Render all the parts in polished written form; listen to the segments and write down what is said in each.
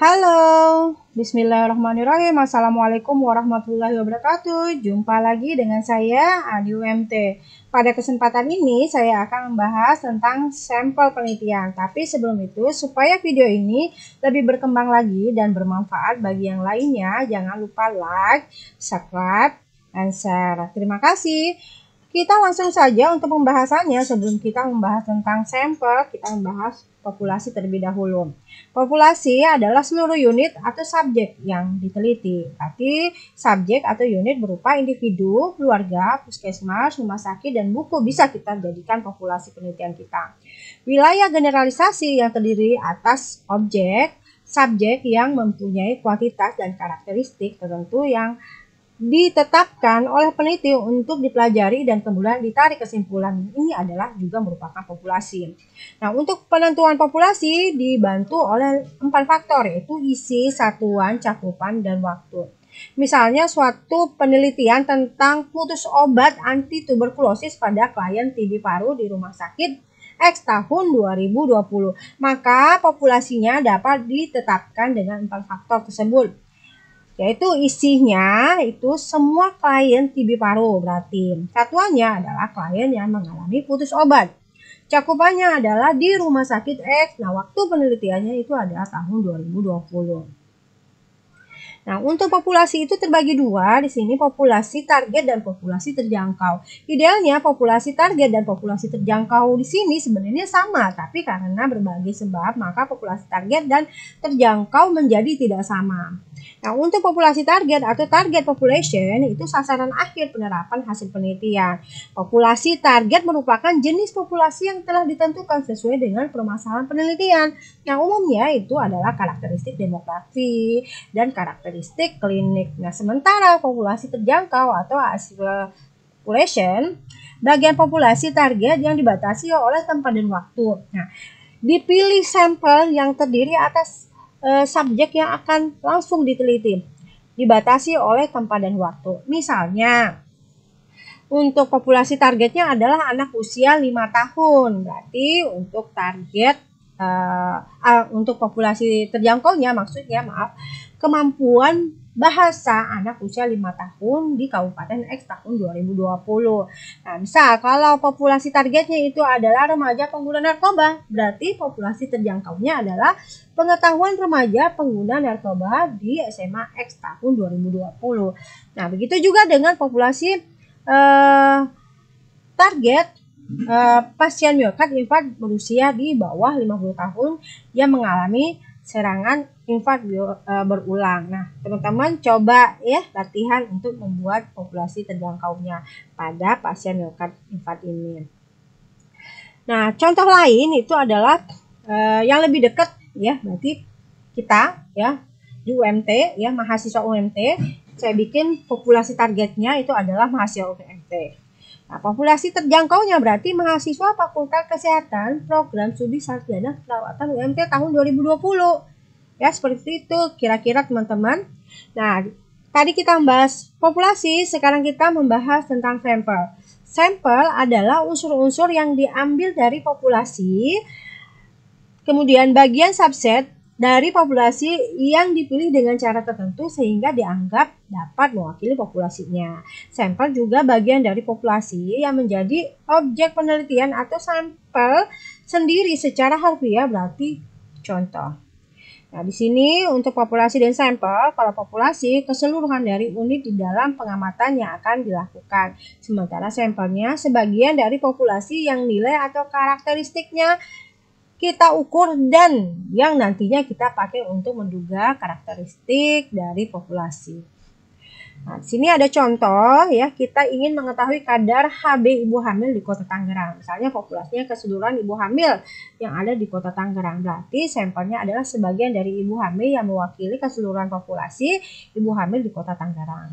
Halo, bismillahirrahmanirrahim. Assalamualaikum warahmatullahi wabarakatuh. Jumpa lagi dengan saya, Adi UMT. Pada kesempatan ini, saya akan membahas tentang sampel penelitian. Tapi sebelum itu, supaya video ini lebih berkembang lagi dan bermanfaat bagi yang lainnya, jangan lupa like, subscribe, dan share. Terima kasih. Kita langsung saja untuk pembahasannya. Sebelum kita membahas tentang sampel, kita membahas populasi terlebih dahulu. Populasi adalah seluruh unit atau subjek yang diteliti. Berarti subjek atau unit berupa individu, keluarga, puskesmas, rumah sakit, dan buku bisa kita jadikan populasi penelitian kita. Wilayah generalisasi yang terdiri atas objek, subjek yang mempunyai kuantitas dan karakteristik tertentu yang ditetapkan oleh peneliti untuk dipelajari dan kemudian ditarik kesimpulan. Ini adalah juga merupakan populasi. Nah, untuk penentuan populasi dibantu oleh 4 faktor, yaitu isi, satuan, cakupan, dan waktu. Misalnya suatu penelitian tentang putus obat anti tuberkulosis pada klien TB paru di rumah sakit X tahun 2020. Maka populasinya dapat ditetapkan dengan 4 faktor tersebut. Yaitu isinya itu semua klien TB paru, berarti satuannya adalah klien yang mengalami putus obat. Cakupannya adalah di rumah sakit X. Nah, waktu penelitiannya itu adalah tahun 2020. Nah, untuk populasi itu terbagi dua. Di sini populasi target dan populasi terjangkau. Idealnya populasi target dan populasi terjangkau di sini sebenarnya sama, tapi karena berbagai sebab maka populasi target dan terjangkau menjadi tidak sama. Nah, untuk populasi target atau target population itu sasaran akhir penerapan hasil penelitian. Populasi target merupakan jenis populasi yang telah ditentukan sesuai dengan permasalahan penelitian. Yang umumnya itu adalah karakteristik demografi dan karakteristik klinik. Nah, sementara populasi terjangkau atau achievable population, bagian populasi target yang dibatasi oleh tempat dan waktu. Nah, dipilih sampel yang terdiri atas subjek yang akan langsung diteliti, dibatasi oleh tempat dan waktu. Misalnya, untuk populasi targetnya adalah anak usia 5 tahun. Berarti untuk target untuk populasi terjangkaunya maksudnya kemampuan bahasa anak usia 5 tahun di Kabupaten X tahun 2020. Nah, misal kalau populasi targetnya itu adalah remaja pengguna narkoba, berarti populasi terjangkaunya adalah pengetahuan remaja pengguna narkoba di SMA X tahun 2020. Nah, begitu juga dengan populasi target pasien miokard infarkt berusia di bawah 50 tahun yang mengalami serangan infarkt berulang. Nah, teman-teman coba ya latihan untuk membuat populasi terjangkaunya pada pasien miokard infarkt ini. Nah, contoh lain itu adalah yang lebih dekat ya, berarti kita ya di UMT ya, mahasiswa UMT, saya bikin populasi targetnya itu adalah mahasiswa UMT. Nah, populasi terjangkaunya berarti mahasiswa Fakultas Kesehatan Program Studi Sarjana Perawatan UMT tahun 2020. Ya, seperti itu kira-kira teman-teman. Nah, tadi kita membahas populasi, sekarang kita membahas tentang sampel. Sampel adalah unsur-unsur yang diambil dari populasi, kemudian bagian subset dari populasi yang dipilih dengan cara tertentu sehingga dianggap dapat mewakili populasinya. Sampel juga bagian dari populasi yang menjadi objek penelitian atau sampel sendiri secara harfiah, berarti contoh. Nah, di sini untuk populasi dan sampel, kalau populasi keseluruhan dari unit di dalam pengamatan yang akan dilakukan. Sementara sampelnya sebagian dari populasi yang nilai atau karakteristiknya kita ukur dan yang nantinya kita pakai untuk menduga karakteristik dari populasi. Nah, di sini ada contoh ya, kita ingin mengetahui kadar HB ibu hamil di Kota Tangerang. Misalnya populasinya keseluruhan ibu hamil yang ada di Kota Tangerang. Berarti sampelnya adalah sebagian dari ibu hamil yang mewakili keseluruhan populasi ibu hamil di Kota Tangerang.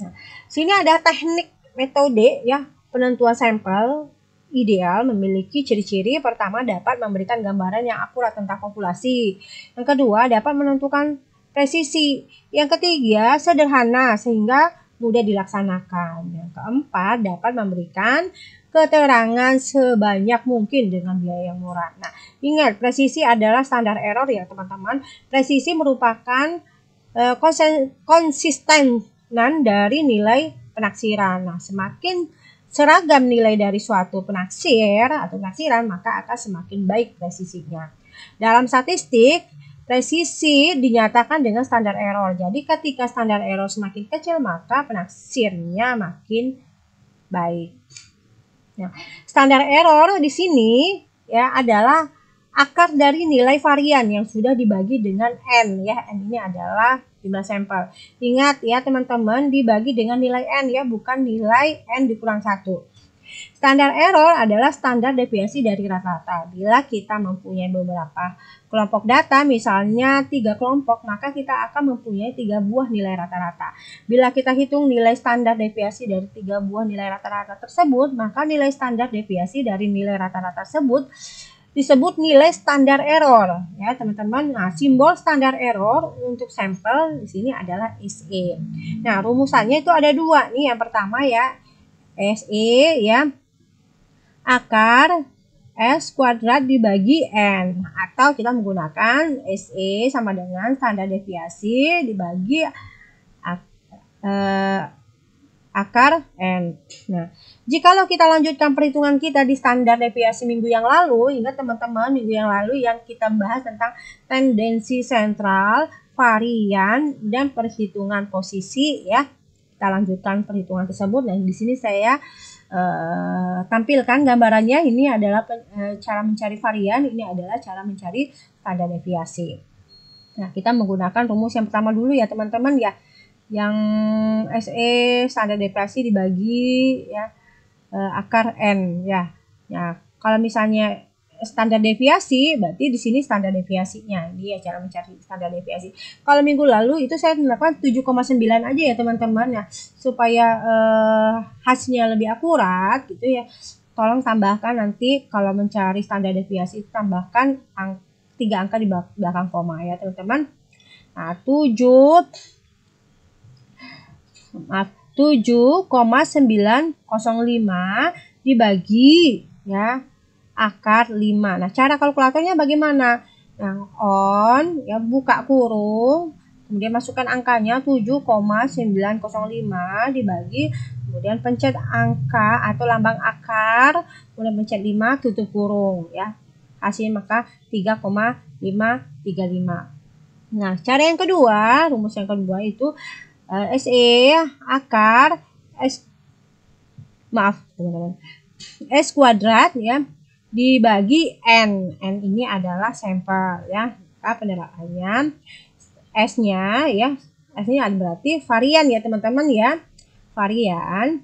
Nah, sini ada teknik metode ya penentuan sampel. Ideal memiliki ciri-ciri. Pertama, dapat memberikan gambaran yang akurat tentang populasi. Yang kedua, dapat menentukan presisi. Yang ketiga, sederhana sehingga mudah dilaksanakan. Yang keempat, dapat memberikan keterangan sebanyak mungkin dengan biaya yang murah. Nah, ingat, presisi adalah standar error ya teman-teman. Presisi merupakan konsistenan dari nilai penaksiran. Nah, semakin seragam nilai dari suatu penaksir atau penaksiran, maka akan semakin baik presisinya. Dalam statistik, presisi dinyatakan dengan standar error. Jadi ketika standar error semakin kecil, maka penaksirnya makin baik. Nah, standar error di sini ya adalah akar dari nilai varian yang sudah dibagi dengan N ya. N ini adalah jumlah sampel. Ingat ya teman-teman, dibagi dengan nilai N ya, bukan nilai N dikurang 1. Standar error adalah standar deviasi dari rata-rata. Bila kita mempunyai beberapa kelompok data, misalnya 3 kelompok, maka kita akan mempunyai 3 buah nilai rata-rata. Bila kita hitung nilai standar deviasi dari 3 buah nilai rata-rata tersebut, maka nilai standar deviasi dari nilai rata-rata tersebut disebut nilai standar error ya teman-teman. Nah, simbol standar error untuk sampel di sini adalah SE. Nah, rumusannya itu ada 2 nih. Yang pertama ya SE ya, akar S kuadrat dibagi N, atau kita menggunakan SE sama dengan standar deviasi dibagi akar N. Nah, jikalau kita lanjutkan perhitungan kita di standar deviasi minggu yang lalu, ingat teman-teman, minggu yang lalu yang kita bahas tentang tendensi sentral, varian, dan perhitungan posisi ya. Kita lanjutkan perhitungan tersebut. Dan di sini saya tampilkan gambarannya. Ini adalah cara mencari varian, ini adalah cara mencari standar deviasi. Nah, kita menggunakan rumus yang pertama dulu ya teman-teman ya, yang SE standar deviasi dibagi ya akar N ya. Nah, kalau misalnya standar deviasi, berarti di sini standar deviasinya. Ini ya cara mencari standar deviasi. Kalau minggu lalu itu saya melakukan 7,9 aja ya teman-teman ya, supaya hasilnya lebih akurat gitu ya. Tolong tambahkan nanti kalau mencari standar deviasi, tambahkan 3 angka di belakang koma ya teman-teman. Nah, 7,905 dibagi ya akar 5. Nah, cara kalkulatornya bagaimana? Yang on ya, buka kurung, kemudian masukkan angkanya 7,905 dibagi, kemudian pencet angka atau lambang akar, kemudian pencet 5, tutup kurung ya. Hasilnya maka 3,535. Nah, cara yang kedua, rumus yang kedua itu SE akar teman-teman, S kuadrat ya dibagi N. N ini adalah sampel ya. Penerapannya S-nya ya. S-nya berarti varian ya teman-teman ya. Varian.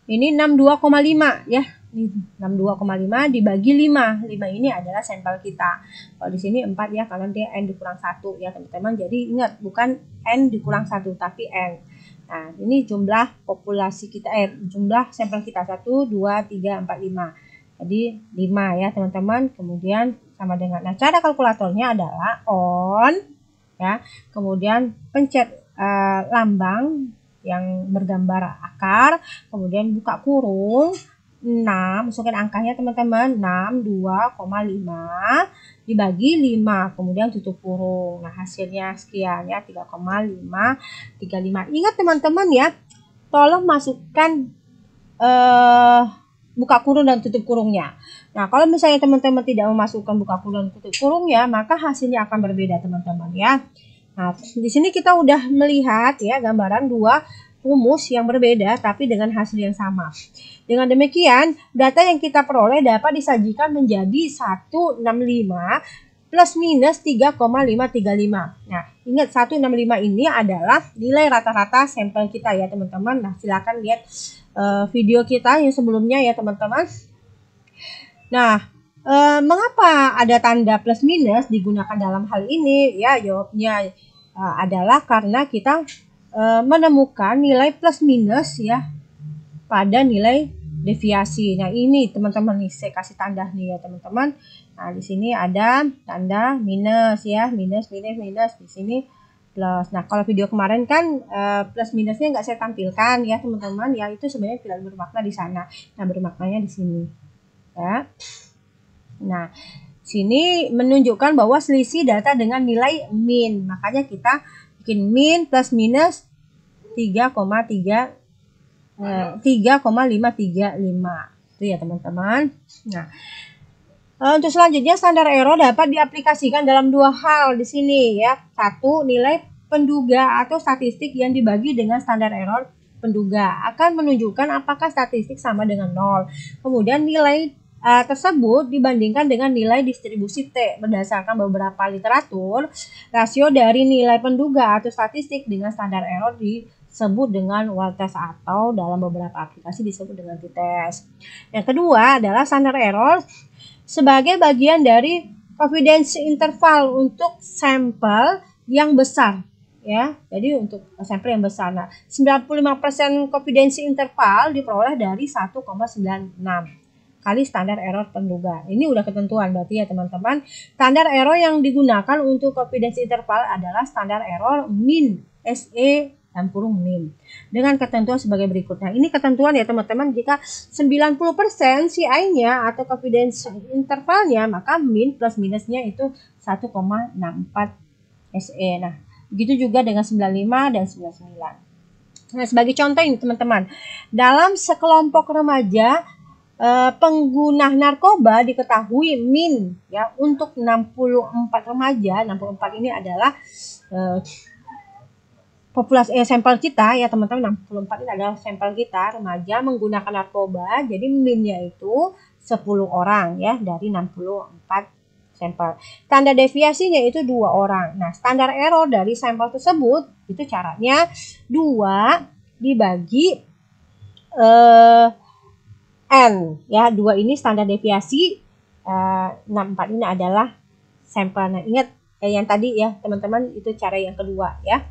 Ini 62,5 ya. 62,5 dibagi 5. 5 ini adalah sampel kita. Kalau di sini 4 ya, karena dia N dikurang 1 ya teman-teman. Jadi ingat, bukan N dikurang 1 tapi N. Nah, ini jumlah populasi kita, jumlah sampel kita 1, 2, 3, 4, 5. Jadi 5 ya teman-teman. Kemudian sama dengan, nah cara kalkulatornya adalah on ya, kemudian pencet lambang yang bergambar akar, kemudian buka kurung 6, masukkan angkanya teman-teman, 62,5 dibagi 5, kemudian tutup kurung. Nah, hasilnya sekian ya, 3,535. Ingat teman-teman ya, tolong masukkan buka kurung dan tutup kurungnya. Nah, kalau misalnya teman-teman tidak memasukkan buka kurung dan tutup kurungnya, maka hasilnya akan berbeda teman-teman ya. Nah, di sini kita udah melihat ya gambaran 2 rumus yang berbeda tapi dengan hasil yang sama. Dengan demikian, data yang kita peroleh dapat disajikan menjadi 165 plus minus 3,535. Nah, ingat 165 ini adalah nilai rata-rata sampel kita ya teman-teman. Nah, silakan lihat video kita yang sebelumnya ya teman-teman. Nah, mengapa ada tanda plus minus digunakan dalam hal ini? Ya, jawabnya adalah karena kita menemukan nilai plus minus ya pada nilai deviasi. Nah, ini teman-teman nih saya kasih tanda nih ya teman-teman. Nah, di sini ada tanda minus ya, minus. Di sini plus. Nah, kalau video kemarin kan plus minusnya nggak saya tampilkan ya teman-teman, ya itu sebenarnya tidak bermakna di sana. Nah, bermaknanya di sini ya. Nah, sini menunjukkan bahwa selisih data dengan nilai min. Makanya kita bikin min plus minus 3,535 itu ya teman-teman. Nah, untuk selanjutnya standar error dapat diaplikasikan dalam dua hal di sini ya. Satu, nilai penduga atau statistik yang dibagi dengan standar error penduga akan menunjukkan apakah statistik sama dengan 0. Kemudian nilai tersebut dibandingkan dengan nilai distribusi T berdasarkan beberapa literatur. Rasio dari nilai penduga atau statistik dengan standar error disebut dengan y-test atau dalam beberapa aplikasi disebut dengan t-test. Yang kedua adalah standar error sebagai bagian dari confidence interval untuk sampel yang besar ya. Jadi untuk sampel yang besar. Nah, 95% confidence interval diperoleh dari 1,96 kali standar error penduga. Ini udah ketentuan berarti ya teman-teman. Standar error yang digunakan untuk confidence interval adalah standar error min SE dan kurung min dengan ketentuan sebagai berikut. Nah, ini ketentuan ya teman-teman, jika 90% CI-nya atau confidence intervalnya, maka min plus minusnya itu 1,64 SE. Nah, begitu juga dengan 95 dan 99. Nah, sebagai contoh ini teman-teman, dalam sekelompok remaja pengguna narkoba diketahui min ya untuk 64 remaja. 64 ini adalah populasi sampel kita ya teman-teman. 64 ini adalah sampel kita remaja menggunakan narkoba. Jadi minnya itu 10 orang ya dari 64 sampel. Standar deviasinya itu 2 orang. Nah, standar error dari sampel tersebut itu caranya 2 dibagi N ya. 2 ini standar deviasi, 64 ini adalah sampel. Nah, ingat yang tadi ya teman-teman, itu cara yang kedua ya.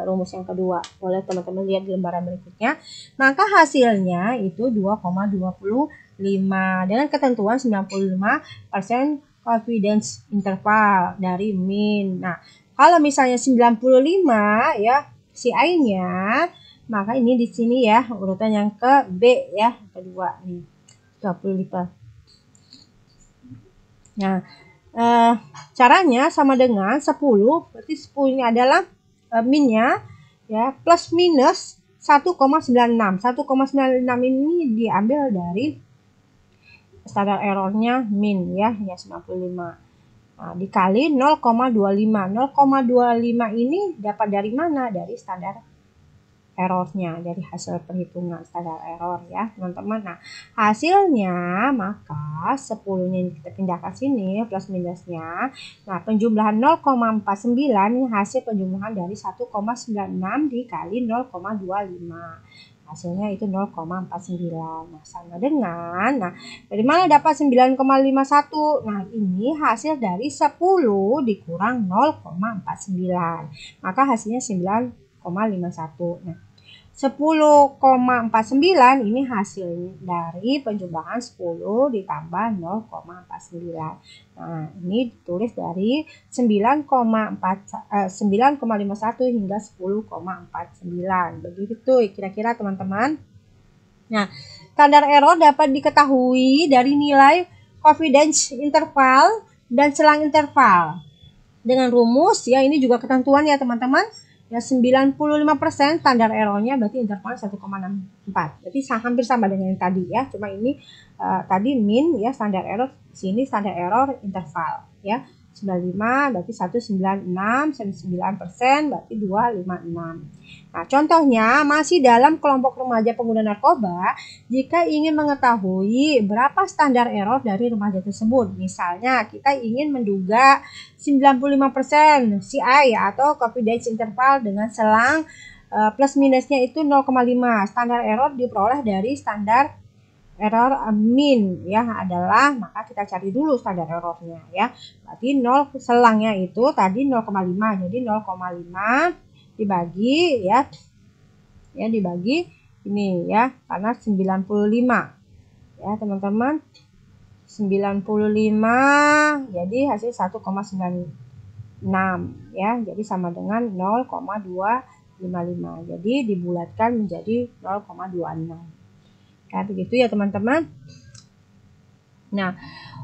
Rumus yang kedua, boleh teman-teman lihat di lembaran berikutnya. Maka hasilnya itu 2,25 dengan ketentuan 95% confidence interval dari min. Nah, kalau misalnya 95 ya CI-nya, maka ini di sini ya urutan yang ke B ya, kedua nih 25. Nah, caranya sama dengan 10, berarti 10 ini adalah minnya ya plus minus 1,96. 1,96 ini diambil dari standar errornya min ya 95. Nah, dikali 0,25. 0,25 ini dapat dari mana? Dari standar errornya, dari hasil perhitungan standar error ya teman-teman. Nah, hasilnya maka 10-nya kita pindahkan sini plus minusnya. Nah, penjumlahan 0,49 ini hasil penjumlahan dari 1,96 dikali 0,25. Hasilnya itu 0,49. Nah, sama dengan, nah dari mana dapat 9,51? Nah, ini hasil dari 10 dikurang 0,49. Maka hasilnya 9,51. Nah, 10,49 ini hasil dari penjumlahan 10 ditambah 0,49. Nah, ini ditulis dari 9,51 hingga 10,49. Begitu kira-kira teman-teman. Nah, standar error dapat diketahui dari nilai confidence interval dan selang interval. Dengan rumus ya, ini juga ketentuan ya teman-teman. Ya, 95% standar errornya berarti intervalnya 1,64. Berarti hampir sama dengan yang tadi ya. Cuma ini tadi min ya standar error, sini standar error interval ya. 95 berarti 196, 99% berarti 256. Nah, contohnya masih dalam kelompok remaja pengguna narkoba, jika ingin mengetahui berapa standar error dari remaja tersebut. Misalnya kita ingin menduga 95% CI atau confidence interval dengan selang plus minusnya itu 0,5. Standar error diperoleh dari standar error min ya adalah, maka kita cari dulu standar errornya ya. Berarti 0 selangnya itu tadi 0,5. Jadi 0,5 dibagi ya dibagi ini ya, karena 95 ya teman-teman, 95 jadi hasil 1,96 ya. Jadi sama dengan 0,255. Jadi dibulatkan menjadi 0,26. Ya, begitu ya teman-teman. Nah,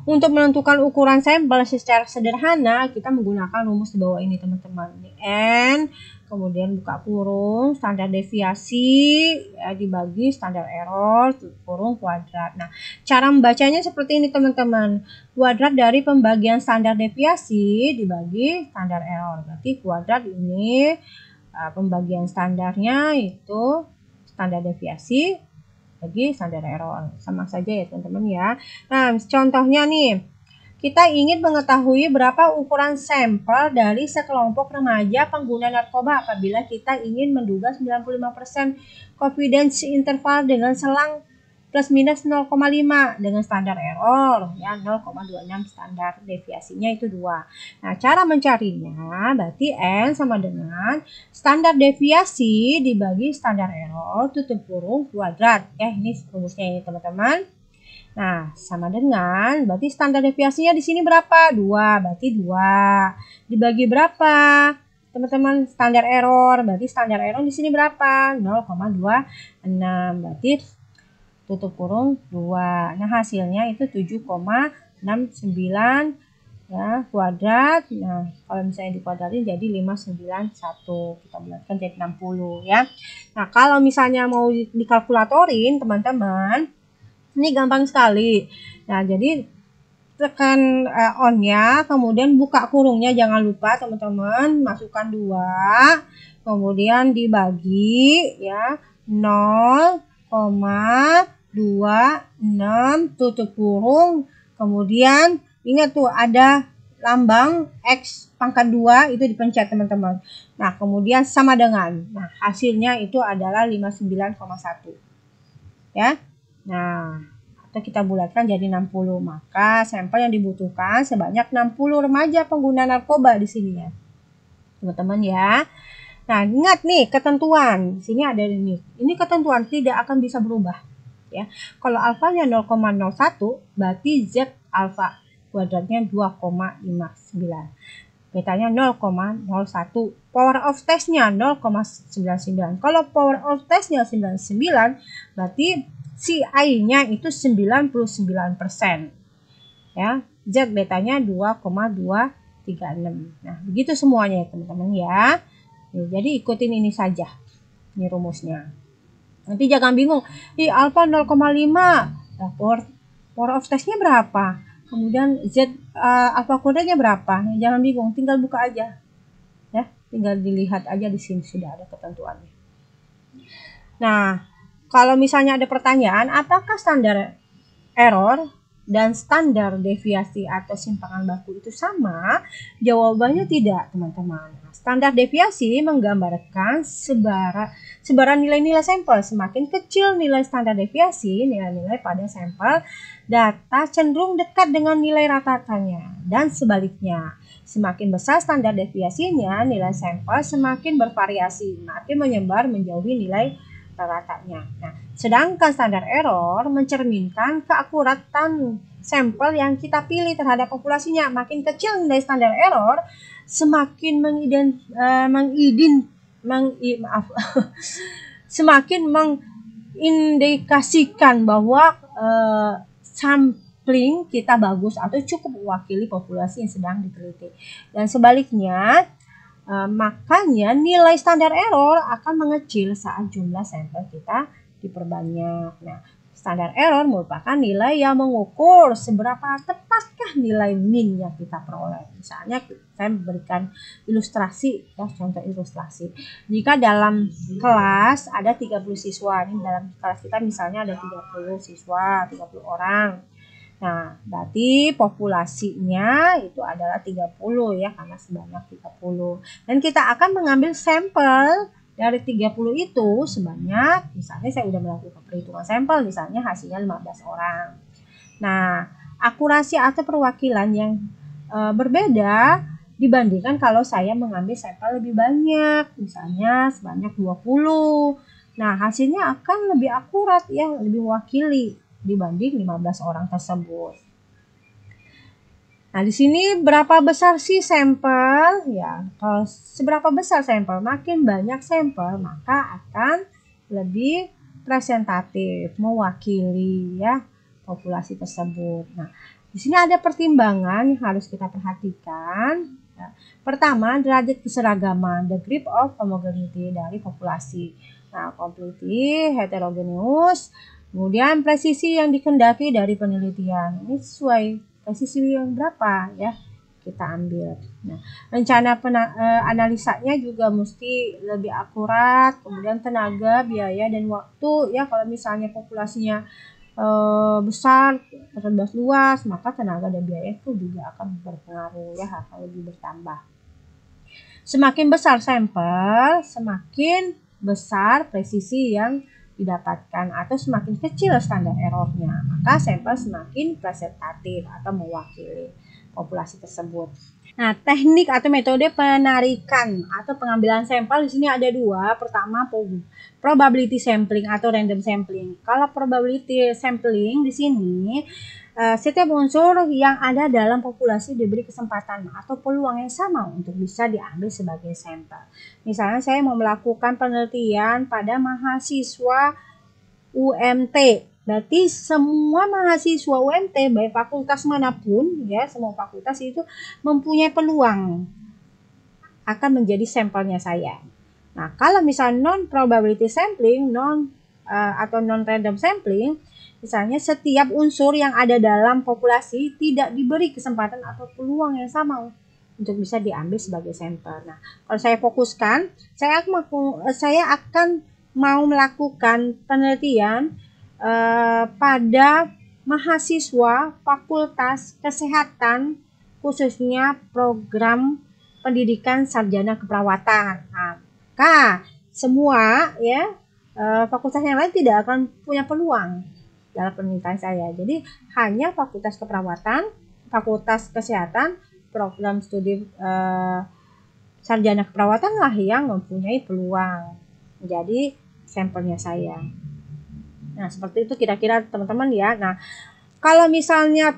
untuk menentukan ukuran sampel secara sederhana, kita menggunakan rumus di bawah ini teman-teman. N, kemudian buka kurung, standar deviasi ya, dibagi standar error, kurung kuadrat. Nah, cara membacanya seperti ini teman-teman. Kuadrat dari pembagian standar deviasi dibagi standar error. Berarti kuadrat ini pembagian standarnya itu standar deviasi bagi standar error. Sama saja ya teman-teman ya. Nah, contohnya nih, kita ingin mengetahui berapa ukuran sampel dari sekelompok remaja pengguna narkoba apabila kita ingin menduga 95% confidence interval dengan selang plus minus 0,5 dengan standar error ya 0,26 standar deviasinya itu 2. Nah, cara mencarinya berarti N sama dengan standar deviasi dibagi standar error tutup kurung kuadrat ya. Ini rumusnya ini teman-teman. Nah, sama dengan berarti standar deviasinya di sini berapa? 2. Berarti 2 dibagi berapa? Teman-teman, standar error. Berarti standar error di sini berapa? 0,26. Berarti tutup kurung 2. Nah, hasilnya itu 7,69 ya, kuadrat. Nah, kalau misalnya dikuadratin jadi 591. Kita bulatkan jadi 60 ya. Nah, kalau misalnya mau dikalkulatorin, teman-teman, ini gampang sekali. Nah, jadi tekan on-nya, kemudian buka kurungnya, jangan lupa teman-teman, masukkan 2, kemudian dibagi ya 0,26 tutup kurung, kemudian ingat tuh ada lambang X pangkat 2 itu dipencet teman-teman. Nah, kemudian sama dengan, nah hasilnya itu adalah 59,1 ya. Nah, atau kita bulatkan jadi 60. Maka sampel yang dibutuhkan sebanyak 60 remaja pengguna narkoba di sini ya. Teman-teman ya. Nah, ingat nih ketentuan. Di sini ada ini. Ini ketentuan tidak akan bisa berubah ya. Kalau alfanya 0,01 berarti Z alfa kuadratnya 2,59. Betanya 0,01. Power of testnya 0,99. Kalau power of testnya 99 berarti si I-nya itu 99%. Ya, Z betanya 2,236. Nah, begitu semuanya ya teman-teman ya. Jadi ikutin ini saja. Ini rumusnya. Nanti jangan bingung. Alpha 0,5. Nah, power of testnya berapa? Kemudian Z alpha kuadratnya berapa? Jangan bingung, tinggal buka aja. Ya, tinggal dilihat aja di sini sudah ada ketentuannya. Nah, kalau misalnya ada pertanyaan, apakah standar error dan standar deviasi atau simpangan baku itu sama? Jawabannya tidak, teman-teman. Standar deviasi menggambarkan sebaran nilai-nilai sampel. Semakin kecil nilai standar deviasi, nilai-nilai pada sampel data cenderung dekat dengan nilai rata-ratanya. Dan sebaliknya, semakin besar standar deviasinya, nilai sampel semakin bervariasi, makin menyebar menjauhi nilai ratanya. Nah, sedangkan standar error mencerminkan keakuratan sampel yang kita pilih terhadap populasinya. Makin kecil nilai standar error, semakin semakin mengindikasikan bahwa sampling kita bagus atau cukup mewakili populasi yang sedang diteliti. Dan sebaliknya, makanya nilai standar error akan mengecil saat jumlah sampel kita diperbanyak. Nah, standar error merupakan nilai yang mengukur seberapa tepatkah nilai min yang kita peroleh. Misalnya saya memberikan ilustrasi, ya, contoh ilustrasi. Jika dalam kelas ada 30 siswa, ini dalam kelas kita misalnya ada 30 siswa, 30 orang. Nah, berarti populasinya itu adalah 30 ya, karena sebanyak 30. Dan kita akan mengambil sampel dari 30 itu sebanyak, misalnya saya sudah melakukan perhitungan sampel, misalnya hasilnya 15 orang. Nah, akurasi atau perwakilan yang berbeda dibandingkan kalau saya mengambil sampel lebih banyak, misalnya sebanyak 20. Nah, hasilnya akan lebih akurat ya, lebih mewakili dibanding 15 orang tersebut. Nah, di sini berapa besar sih sampel? Ya, kalau seberapa besar sampel, makin banyak sampel, maka akan lebih presentatif, mewakili ya populasi tersebut. Nah, di sini ada pertimbangan yang harus kita perhatikan. Ya. Pertama, derajat keseragaman, the degree of homogeneity dari populasi. Nah, completely heterogeneous. Kemudian presisi yang dikehendaki dari penelitian. Ini sesuai presisi yang berapa ya kita ambil. Nah, rencana analisanya juga mesti lebih akurat, kemudian tenaga, biaya dan waktu ya, kalau misalnya populasinya besar, terbatas luas, maka tenaga dan biaya itu juga akan berpengaruh ya, akan lebih bertambah. Semakin besar sampel, semakin besar presisi yang didapatkan, atau semakin kecil standar errornya, maka sampel semakin presentatif atau mewakili populasi tersebut. Nah, teknik atau metode penarikan atau pengambilan sampel di sini ada dua. Pertama, probability sampling atau random sampling. Kalau probability sampling di sini setiap unsur yang ada dalam populasi diberi kesempatan atau peluang yang sama untuk bisa diambil sebagai sampel. Misalnya saya mau melakukan penelitian pada mahasiswa UMT. Berarti semua mahasiswa UMT baik fakultas manapun ya, semua fakultas itu mempunyai peluang akan menjadi sampelnya saya. Nah, kalau misalnya non probability sampling, atau non random sampling, misalnya setiap unsur yang ada dalam populasi tidak diberi kesempatan atau peluang yang sama untuk bisa diambil sebagai sampel. Nah, kalau saya fokuskan, saya akan mau melakukan penelitian pada mahasiswa Fakultas Kesehatan, khususnya program pendidikan sarjana keperawatan. Nah, maka semua ya fakultas yang lain tidak akan punya peluang dalam penelitian saya. Jadi hanya fakultas keperawatan, fakultas kesehatan, program studi sarjana keperawatan lah yang mempunyai peluang menjadi sampelnya saya. Nah, seperti itu kira-kira teman-teman ya. Nah, kalau misalnya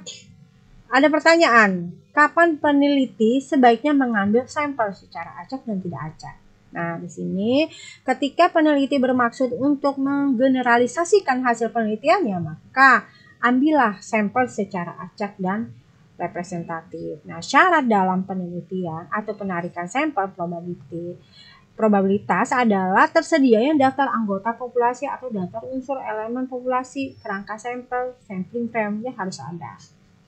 ada pertanyaan, kapan peneliti sebaiknya mengambil sampel secara acak dan tidak acak? Nah, di sini ketika peneliti bermaksud untuk menggeneralisasikan hasil penelitiannya, maka ambillah sampel secara acak dan representatif. Nah, syarat dalam penelitian atau penarikan sampel probabilitas adalah tersedianya daftar anggota populasi atau daftar unsur elemen populasi, kerangka sampel, sampling frame harus ada.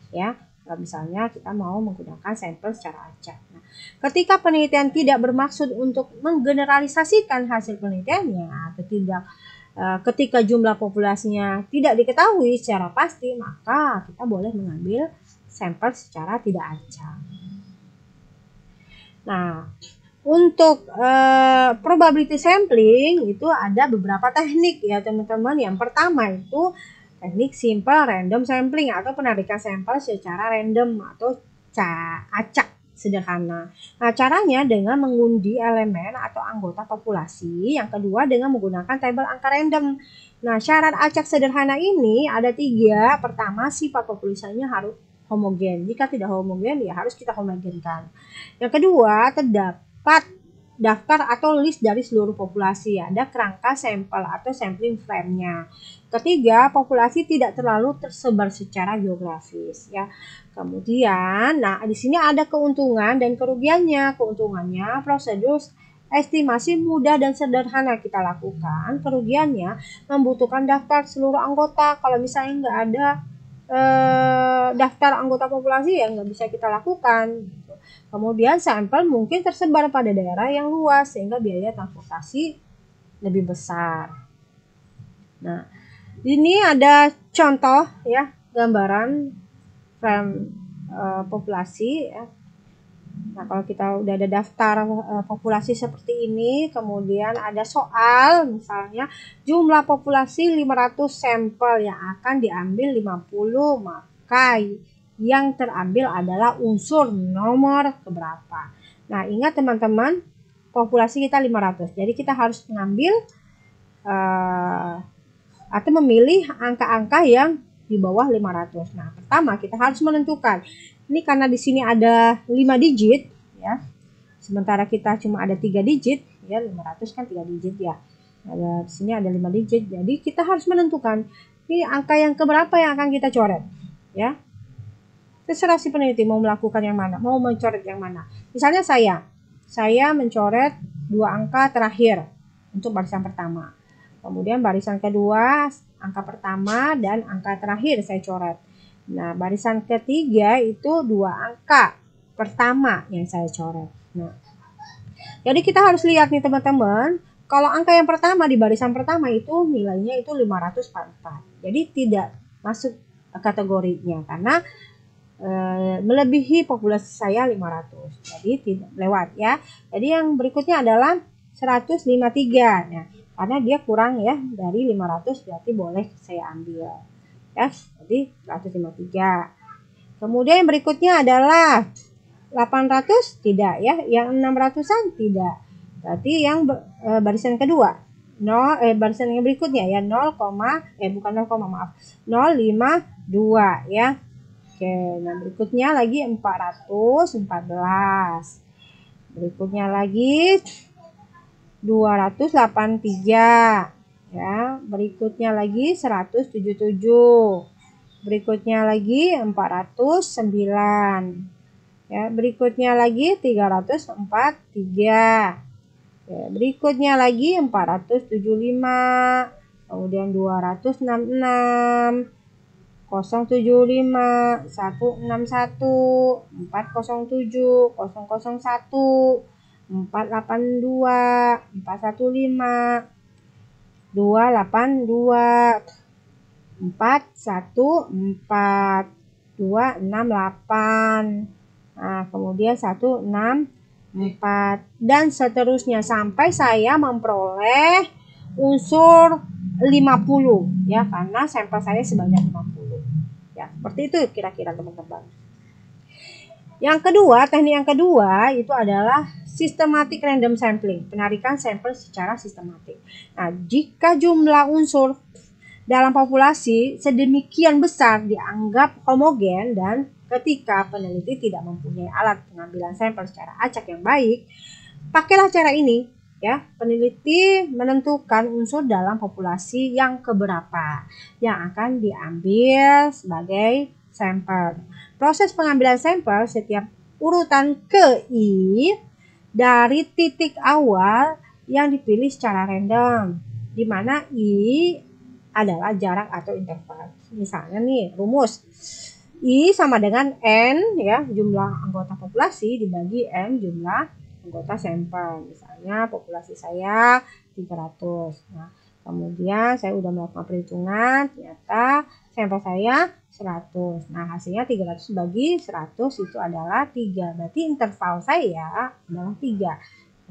Ya, misalnya kita mau menggunakan sampel secara acak. Nah, ketika penelitian tidak bermaksud untuk menggeneralisasikan hasil penelitiannya atau ketika jumlah populasinya tidak diketahui secara pasti, maka kita boleh mengambil sampel secara tidak acak. Nah, untuk probability sampling itu ada beberapa teknik ya teman-teman. Yang pertama itu teknik simple random sampling atau penarikan sampel secara random atau acak sederhana. Nah, caranya dengan mengundi elemen atau anggota populasi. Yang kedua dengan menggunakan tabel angka random. Nah, syarat acak sederhana ini ada 3. Pertama, sifat populasinya harus homogen. Jika tidak homogen ya harus kita homogenkan. Yang kedua, terdapat daftar atau list dari seluruh populasi, ada kerangka sampel atau sampling frame-nya. Ketiga, populasi tidak terlalu tersebar secara geografis ya. Kemudian, nah di sini ada keuntungan dan kerugiannya. Keuntungannya, prosedur estimasi mudah dan sederhana kita lakukan. Kerugiannya, membutuhkan daftar seluruh anggota. Kalau misalnya nggak ada daftar anggota populasi ya nggak bisa kita lakukan. Kemudian sampel mungkin tersebar pada daerah yang luas sehingga biaya transportasi lebih besar. Nah, ini ada contoh ya gambaran frame populasi ya. Nah, kalau kita udah ada daftar populasi seperti ini, kemudian ada soal misalnya jumlah populasi 500 sampel yang akan diambil 50, maka yang terambil adalah unsur nomor keberapa. Nah, ingat teman-teman, populasi kita 500. Jadi kita harus mengambil atau memilih angka-angka yang di bawah 500. Nah, pertama kita harus menentukan Ini karena di sini ada 5 digit ya. Sementara kita cuma ada 3 digit ya, 500 kan 3 digit ya. Di sini ada 5 digit. Jadi kita harus menentukan ini angka yang keberapa yang akan kita coret ya. Terserah si peneliti mau melakukan yang mana, mau mencoret yang mana. Misalnya saya mencoret 2 angka terakhir untuk barisan pertama. Kemudian barisan kedua, angka pertama dan angka terakhir saya coret. Nah, barisan ketiga itu 2 angka pertama yang saya coret. Nah, jadi kita harus lihat nih teman-teman, kalau angka yang pertama di barisan pertama itu nilainya itu 544. Jadi tidak masuk kategorinya karena melebihi populasi saya 500. Jadi tidak lewat ya. Jadi yang berikutnya adalah 153. Nah, karena dia kurang ya dari 500 berarti boleh saya ambil. Ya, jadi 153. Kemudian yang berikutnya adalah 800 tidak ya, yang 600-an tidak. Berarti yang barisan kedua, barisan yang berikutnya ya 0,52 ya. Oke, nah berikutnya lagi 414. Berikutnya lagi 283 ya. Berikutnya lagi 177. Berikutnya lagi 409. Ya, berikutnya lagi 343. Ya, berikutnya lagi 475. Kemudian 266. 075, 161, 407, 001, 482, 415, 282, 414, 268. Nah, kemudian 164 dan seterusnya sampai saya memperoleh unsur 50 ya, karena sampel saya sebanyak 50 ya. Seperti itu kira-kira teman-teman. Yang kedua, teknik yang kedua itu adalah systematic random sampling, penarikan sampel secara sistematik. Nah, jika jumlah unsur dalam populasi sedemikian besar dianggap homogen dan ketika peneliti tidak mempunyai alat pengambilan sampel secara acak yang baik, pakailah cara ini ya. Peneliti menentukan unsur dalam populasi yang keberapa yang akan diambil sebagai sampel. Proses pengambilan sampel setiap urutan KI dari titik awal yang dipilih secara random, di mana I adalah jarak atau interval. Misalnya nih, rumus I sama dengan N ya, jumlah anggota populasi dibagi N jumlah anggota sampel. Misalnya populasi saya 300. Nah, kemudian saya udah melakukan perhitungan, ternyata sampel saya 100. Nah, hasilnya 300 bagi 100 itu adalah 3. Berarti interval saya adalah 3.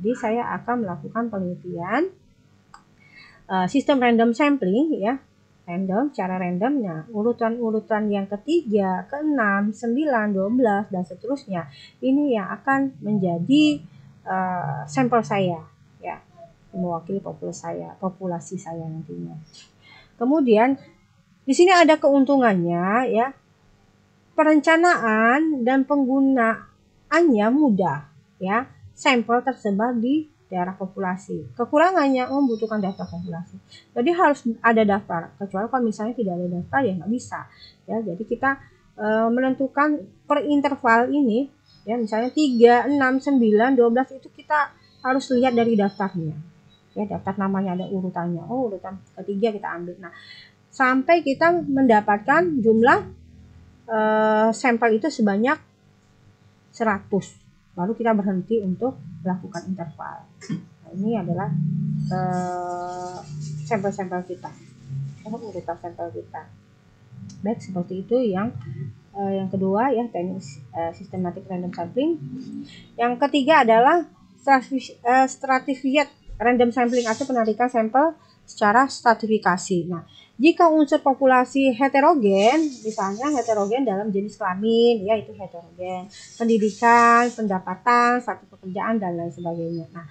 Jadi saya akan melakukan penelitian sistem random sampling ya, cara randomnya, urutan-urutan yang ketiga, ke-6, 9, 12 dan seterusnya. Ini yang akan menjadi sampel saya ya, mewakili populasi saya nantinya. Kemudian di sini ada keuntungannya ya. Perencanaan dan penggunaannya mudah ya. Sampel tersebar di daerah populasi. Kekurangannya membutuhkan daftar populasi. Jadi harus ada daftar. Kecuali kalau misalnya tidak ada daftar ya nggak bisa. Ya, jadi kita menentukan per interval ini ya, misalnya 3, 6, 9, 12 itu kita harus lihat dari daftarnya. Ya, daftar namanya ada urutannya. Oh, urutan ketiga kita ambil. Nah, sampai kita mendapatkan jumlah sampel itu sebanyak 100. Baru kita berhenti untuk melakukan interval. Nah, ini adalah sampel-sampel kita, urutan sampel kita. Baik, seperti itu yang kedua ya, teknik systematic random sampling. Yang ketiga adalah stratified random sampling atau penarikan sampel secara stratifikasi. Nah, jika unsur populasi heterogen, misalnya heterogen dalam jenis kelamin, ya itu heterogen, pendidikan, pendapatan, status pekerjaan dan lain sebagainya. Nah,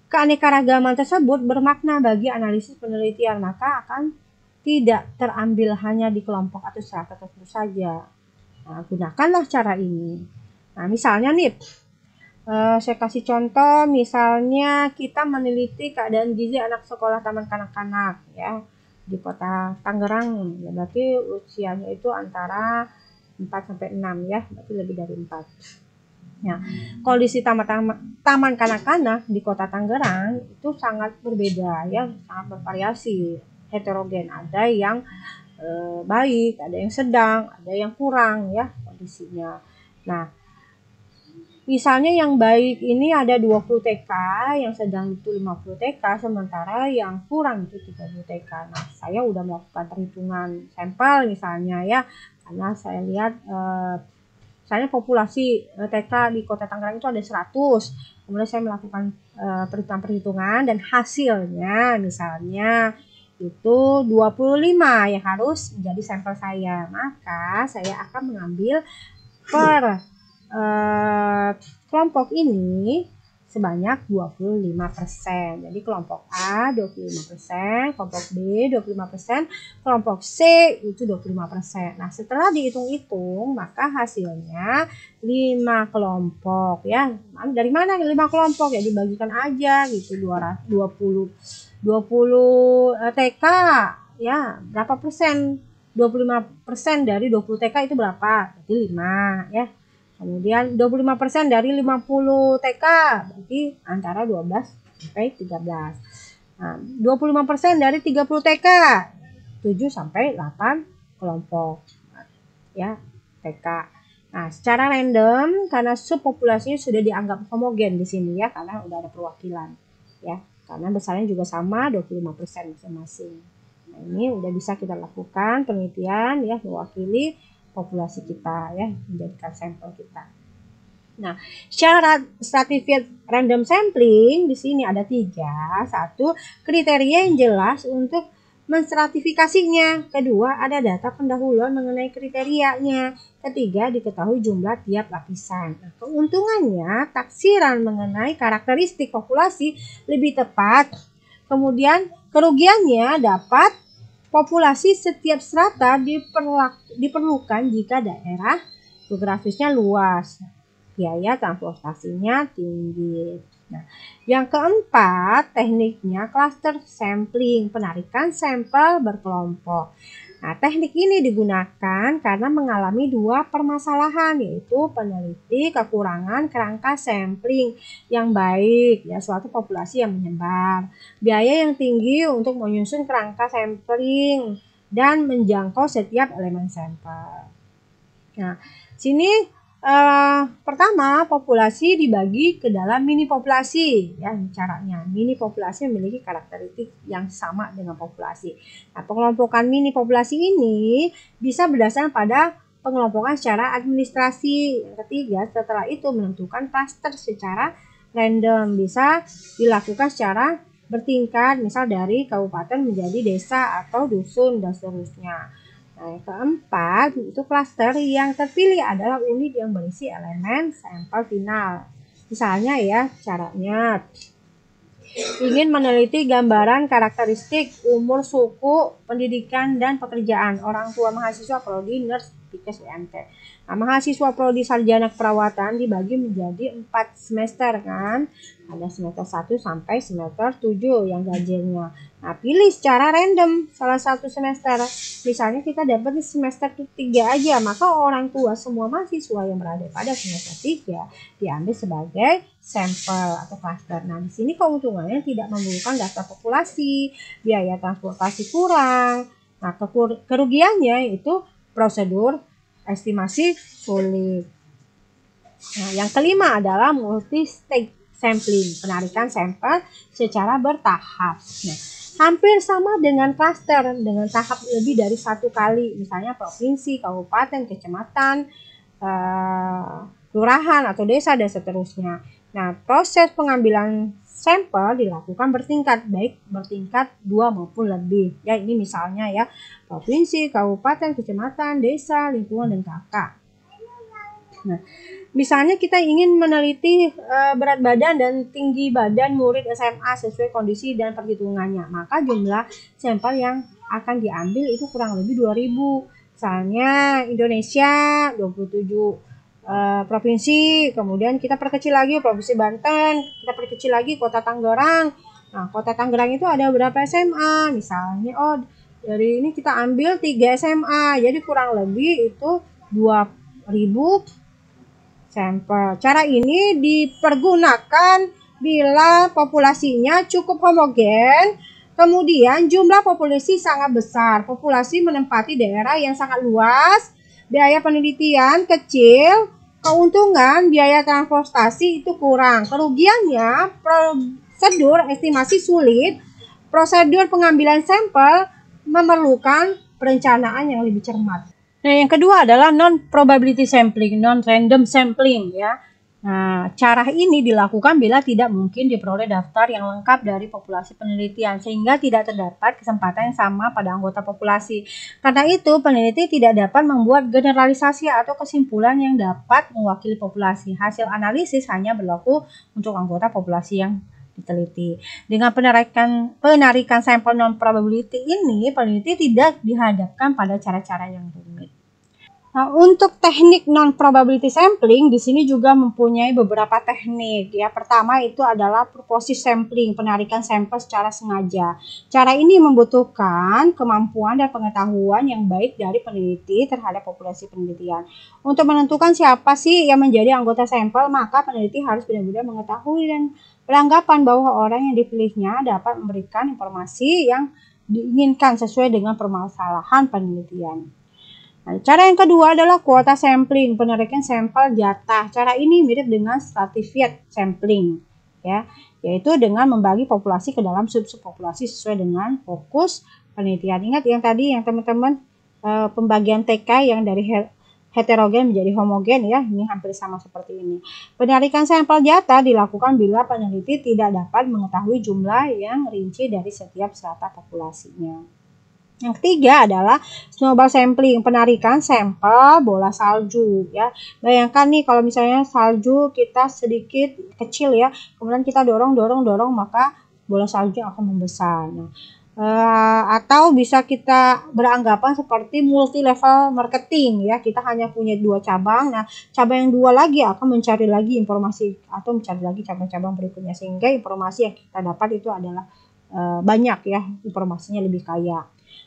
keanekaragaman tersebut bermakna bagi analisis penelitian, maka akan tidak terambil hanya di kelompok atau strata tertentu saja. Nah, gunakanlah cara ini. Nah, misalnya nih, saya kasih contoh, misalnya kita meneliti keadaan gizi anak sekolah taman kanak-kanak ya di kota Tangerang, ya berarti usianya itu antara 4 sampai 6 ya, berarti lebih dari 4. Ya, kondisi taman kanak-kanak di kota Tangerang itu sangat berbeda ya, sangat bervariasi, heterogen. Ada yang baik, ada yang sedang, ada yang kurang ya kondisinya. Nah, misalnya yang baik ini ada 20 TK, yang sedang itu 50 TK, sementara yang kurang itu 30 TK. Nah, saya udah melakukan perhitungan sampel misalnya ya, karena saya lihat misalnya populasi TK di kota Tangerang itu ada 100. Kemudian saya melakukan perhitungan dan hasilnya misalnya itu 25 yang harus menjadi sampel saya. Maka saya akan mengambil per kelompok ini sebanyak 25%. Jadi kelompok A 25%, kelompok B 25%, kelompok C itu 25%. Nah, setelah dihitung-hitung maka hasilnya 5 kelompok ya. Dari mana 5 kelompok? Ya dibagikan aja gitu, 20 TK ya, berapa persen? 25% dari 20 TK itu berapa? Berarti 5 ya. Kemudian 25% dari 50 TK berarti antara 12 sampai 13. Nah, 25% dari 30 TK 7 sampai 8 kelompok ya TK. Nah, secara random karena subpopulasinya sudah dianggap homogen di sini ya, karena udah ada perwakilan ya. Karena besarnya juga sama 25% masing-masing. Nah, ini udah bisa kita lakukan penelitian ya, mewakili populasi kita ya, menjadikan sampel kita. Nah, syarat stratified random sampling di sini ada 3. 1, kriteria yang jelas untuk menstratifikasinya. Kedua, ada data pendahuluan mengenai kriterianya. Ketiga, diketahui jumlah tiap lapisan. Nah, keuntungannya, taksiran mengenai karakteristik populasi lebih tepat. Kemudian, kerugiannya dapat populasi setiap strata diperlukan jika daerah geografisnya luas, biaya transportasinya tinggi. Nah, yang keempat, tekniknya cluster sampling, penarikan sampel berkelompok. Nah, teknik ini digunakan karena mengalami 2 permasalahan, yaitu peneliti kekurangan kerangka sampling yang baik, ya suatu populasi yang menyebar, biaya yang tinggi untuk menyusun kerangka sampling dan menjangkau setiap elemen sampel. Nah, sini pertama, populasi dibagi ke dalam mini populasi ya, caranya. Mini populasi memiliki karakteristik yang sama dengan populasi. Nah, pengelompokan mini populasi ini bisa berdasarkan pada pengelompokan secara administrasi. Yang ketiga, setelah itu menentukan klaster secara random, bisa dilakukan secara bertingkat, misal dari kabupaten menjadi desa atau dusun dan seterusnya. Nah, yang keempat, itu klaster yang terpilih adalah unit yang berisi elemen sampel final. Misalnya ya, caranya ingin meneliti gambaran karakteristik umur, suku, pendidikan, dan pekerjaan orang tua mahasiswa prodi nurse Pikes UMT. Nah, mahasiswa prodi sarjana keperawatan dibagi menjadi 4 semester kan. Ada semester 1 sampai semester 7 yang ganjilnya. Nah, pilih secara random salah satu semester. Misalnya kita dapat di semester 3 aja, maka orang tua semua mahasiswa yang berada pada semester 3 diambil sebagai sampel atau klaster. Nah, di sini keuntungannya tidak membutuhkan daftar populasi, biaya transportasi kurang. Nah, kerugiannya itu prosedur estimasi sulit. Nah, yang kelima adalah multi-stage sampling, penarikan sampel secara bertahap. Nah, hampir sama dengan klaster dengan tahap lebih dari 1 kali, misalnya provinsi, kabupaten, kecamatan, kelurahan atau desa dan seterusnya. Nah, proses pengambilan sampel dilakukan bertingkat, baik bertingkat 2 maupun lebih. Ya, ini misalnya ya, provinsi, kabupaten, kecamatan, desa, lingkungan, dan kakak. Nah, misalnya kita ingin meneliti berat badan dan tinggi badan murid SMA sesuai kondisi dan perhitungannya, maka jumlah sampel yang akan diambil itu kurang lebih 2000. Misalnya Indonesia 27 provinsi, kemudian kita perkecil lagi Provinsi Banten, kita perkecil lagi Kota Tangerang. Nah, Kota Tangerang itu ada berapa SMA? Misalnya, oh dari ini kita ambil 3 SMA, jadi kurang lebih itu 2000 sampel. Cara ini dipergunakan bila populasinya cukup homogen, kemudian jumlah populasi sangat besar, populasi menempati daerah yang sangat luas, biaya penelitian kecil, keuntungan biaya transportasi itu kurang. Kerugiannya, prosedur estimasi sulit, prosedur pengambilan sampel memerlukan perencanaan yang lebih cermat. Nah, yang kedua adalah non-probability sampling, non-random sampling ya. Nah, cara ini dilakukan bila tidak mungkin diperoleh daftar yang lengkap dari populasi penelitian, sehingga tidak terdapat kesempatan yang sama pada anggota populasi. Karena itu, peneliti tidak dapat membuat generalisasi atau kesimpulan yang dapat mewakili populasi. Hasil analisis hanya berlaku untuk anggota populasi yang diteliti. Dengan penarikan sampel non-probability ini, peneliti tidak dihadapkan pada cara-cara yang rumit. Nah, untuk teknik non-probability sampling di sini juga mempunyai beberapa teknik ya. Pertama itu adalah purposive sampling, penarikan sampel secara sengaja. Cara ini membutuhkan kemampuan dan pengetahuan yang baik dari peneliti terhadap populasi penelitian. Untuk menentukan siapa sih yang menjadi anggota sampel, maka peneliti harus benar-benar mengetahui dan beranggapan bahwa orang yang dipilihnya dapat memberikan informasi yang diinginkan sesuai dengan permasalahan penelitian. Nah, cara yang kedua adalah kuota sampling, penarikan sampel jatah. Cara ini mirip dengan stratified sampling, ya, yaitu dengan membagi populasi ke dalam sub-sub populasi sesuai dengan fokus penelitian. Ingat yang tadi yang teman-teman pembagian TK yang dari heterogen menjadi homogen ya, ini hampir sama seperti ini. Penarikan sampel jatah dilakukan bila peneliti tidak dapat mengetahui jumlah yang rinci dari setiap strata populasinya. Yang ketiga adalah snowball sampling, penarikan sampel bola salju ya. Bayangkan nih kalau misalnya salju kita sedikit kecil ya, kemudian kita dorong maka bola salju akan membesar. Nah, atau bisa kita beranggapan seperti multi level marketing ya, kita hanya punya 2 cabang. Nah, cabang yang 2 lagi akan mencari lagi informasi atau mencari lagi cabang-cabang berikutnya, sehingga informasi yang kita dapat itu adalah banyak ya, informasinya lebih kaya.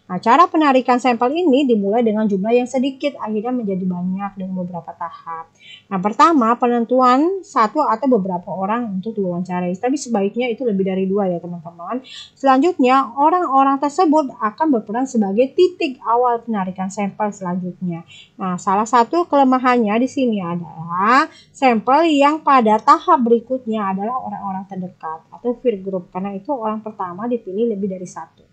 Nah, cara penarikan sampel ini dimulai dengan jumlah yang sedikit, akhirnya menjadi banyak dengan beberapa tahap. Nah, pertama penentuan 1 atau beberapa orang untuk diwawancarai, tapi sebaiknya itu lebih dari 2 ya teman-teman. Selanjutnya, orang-orang tersebut akan berperan sebagai titik awal penarikan sampel selanjutnya. Nah, salah satu kelemahannya di sini adalah sampel yang pada tahap berikutnya adalah orang-orang terdekat atau peer group, karena itu orang pertama dipilih lebih dari 1.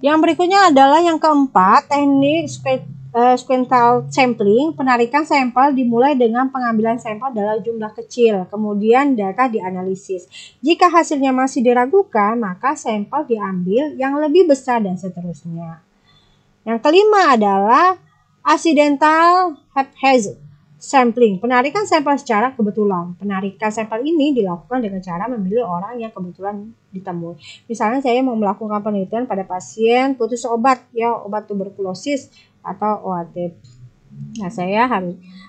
Yang berikutnya adalah yang keempat, teknik sequential sampling. Penarikan sampel dimulai dengan pengambilan sampel dalam jumlah kecil, kemudian data dianalisis. Jika hasilnya masih diragukan, maka sampel diambil yang lebih besar dan seterusnya. Yang kelima adalah accidental haphazard sampling, penarikan sampel secara kebetulan. Penarikan sampel ini dilakukan dengan cara memilih orang yang kebetulan ditemui. Misalnya saya mau melakukan penelitian pada pasien putus obat ya, obat tuberkulosis atau OAT. Nah, saya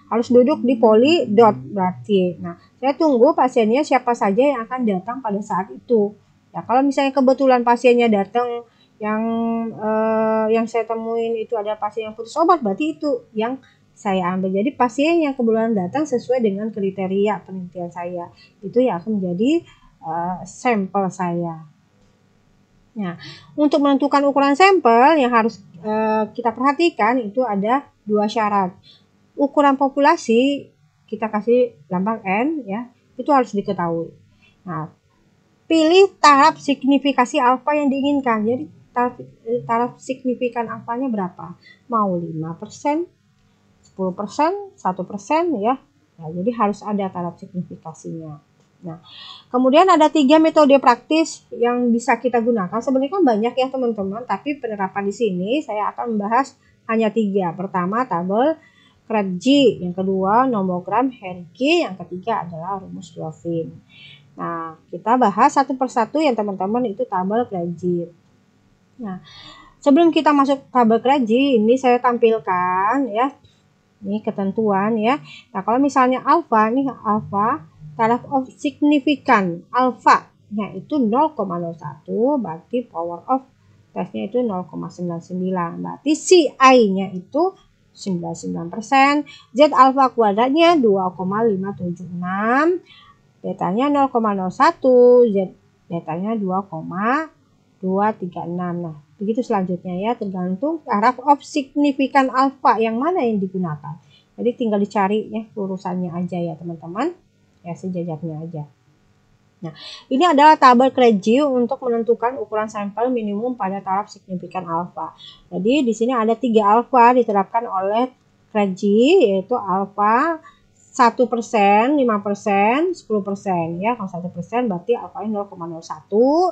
harus duduk di polydot berarti. Nah, saya tunggu pasiennya siapa saja yang akan datang pada saat itu. Ya, kalau misalnya kebetulan pasiennya datang yang saya temuin itu ada pasien yang putus obat, berarti itu yang saya ambil. Jadi pasien yang kebetulan datang sesuai dengan kriteria penelitian saya, itu yang akan menjadi sampel saya. Nah, untuk menentukan ukuran sampel yang harus kita perhatikan itu ada 2 syarat. Ukuran populasi kita kasih lambang N ya, itu harus diketahui. Nah, pilih taraf signifikasi alfa yang diinginkan. Jadi taraf signifikan alfanya berapa? Mau 5%, 10%, 1% ya. Nah, jadi harus ada taraf signifikasinya. Nah, kemudian ada 3 metode praktis yang bisa kita gunakan. Sebenarnya kan banyak ya teman-teman, tapi penerapan di sini saya akan membahas hanya 3. Pertama, tabel Krabbe, yang kedua nomogram Henke, yang ketiga adalah rumus Lovin. Nah, kita bahas satu persatu yang teman-teman itu tabel Krabbe. Nah, sebelum kita masuk tabel Krejci, ini saya tampilkan ya. Ini ketentuan ya. Nah, kalau misalnya alfa, ini alfa, taraf of signifikan alfa-nya itu 0,01, berarti power of tesnya itu 0,99. Berarti si I-nya itu 99%, Z alfa kuadratnya 2,576, betanya 0,01, Z betanya 2,236. Nah, begitu selanjutnya ya, tergantung taraf of signifikan alfa yang mana yang digunakan. Jadi tinggal dicari ya urusannya aja ya teman-teman, ya sejajarnya aja. Nah, ini adalah tabel Krejci untuk menentukan ukuran sampel minimum pada taraf signifikan alfa. Jadi di sini ada 3 alfa diterapkan oleh Krejci, yaitu alfa 1%, 5%, 10% ya. Kalau 1% berarti alfanya 0,01,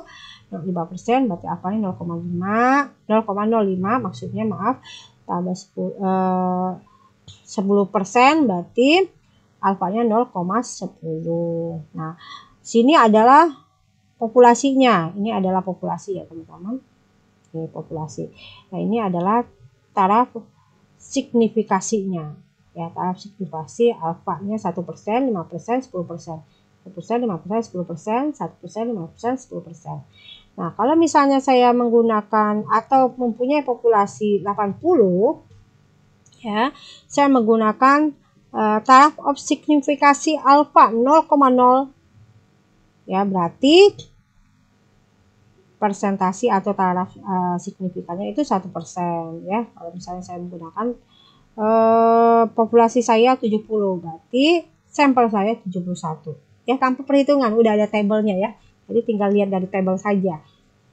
5% berarti alfanya 0,05 maksudnya maaf, tambah 10% berarti alfanya 0,10. Nah, sini adalah populasinya. Ini adalah populasi ya teman-teman. Ini populasi. Nah, ini adalah taraf signifikasinya. Ya, taraf signifikasi alfanya 1%, 5%, 10%. 1%, 5%, 10%, 1%, 5%, 10%. Nah, kalau misalnya saya menggunakan atau mempunyai populasi 80, ya, saya menggunakan taraf of signifikasi alfa 0,0. Ya, berarti persentasi atau taraf signifikannya itu 1% ya. Kalau misalnya saya menggunakan populasi saya 70, berarti sampel saya 71. Ya, tanpa perhitungan, udah ada tabelnya ya. Jadi tinggal lihat dari tabel saja.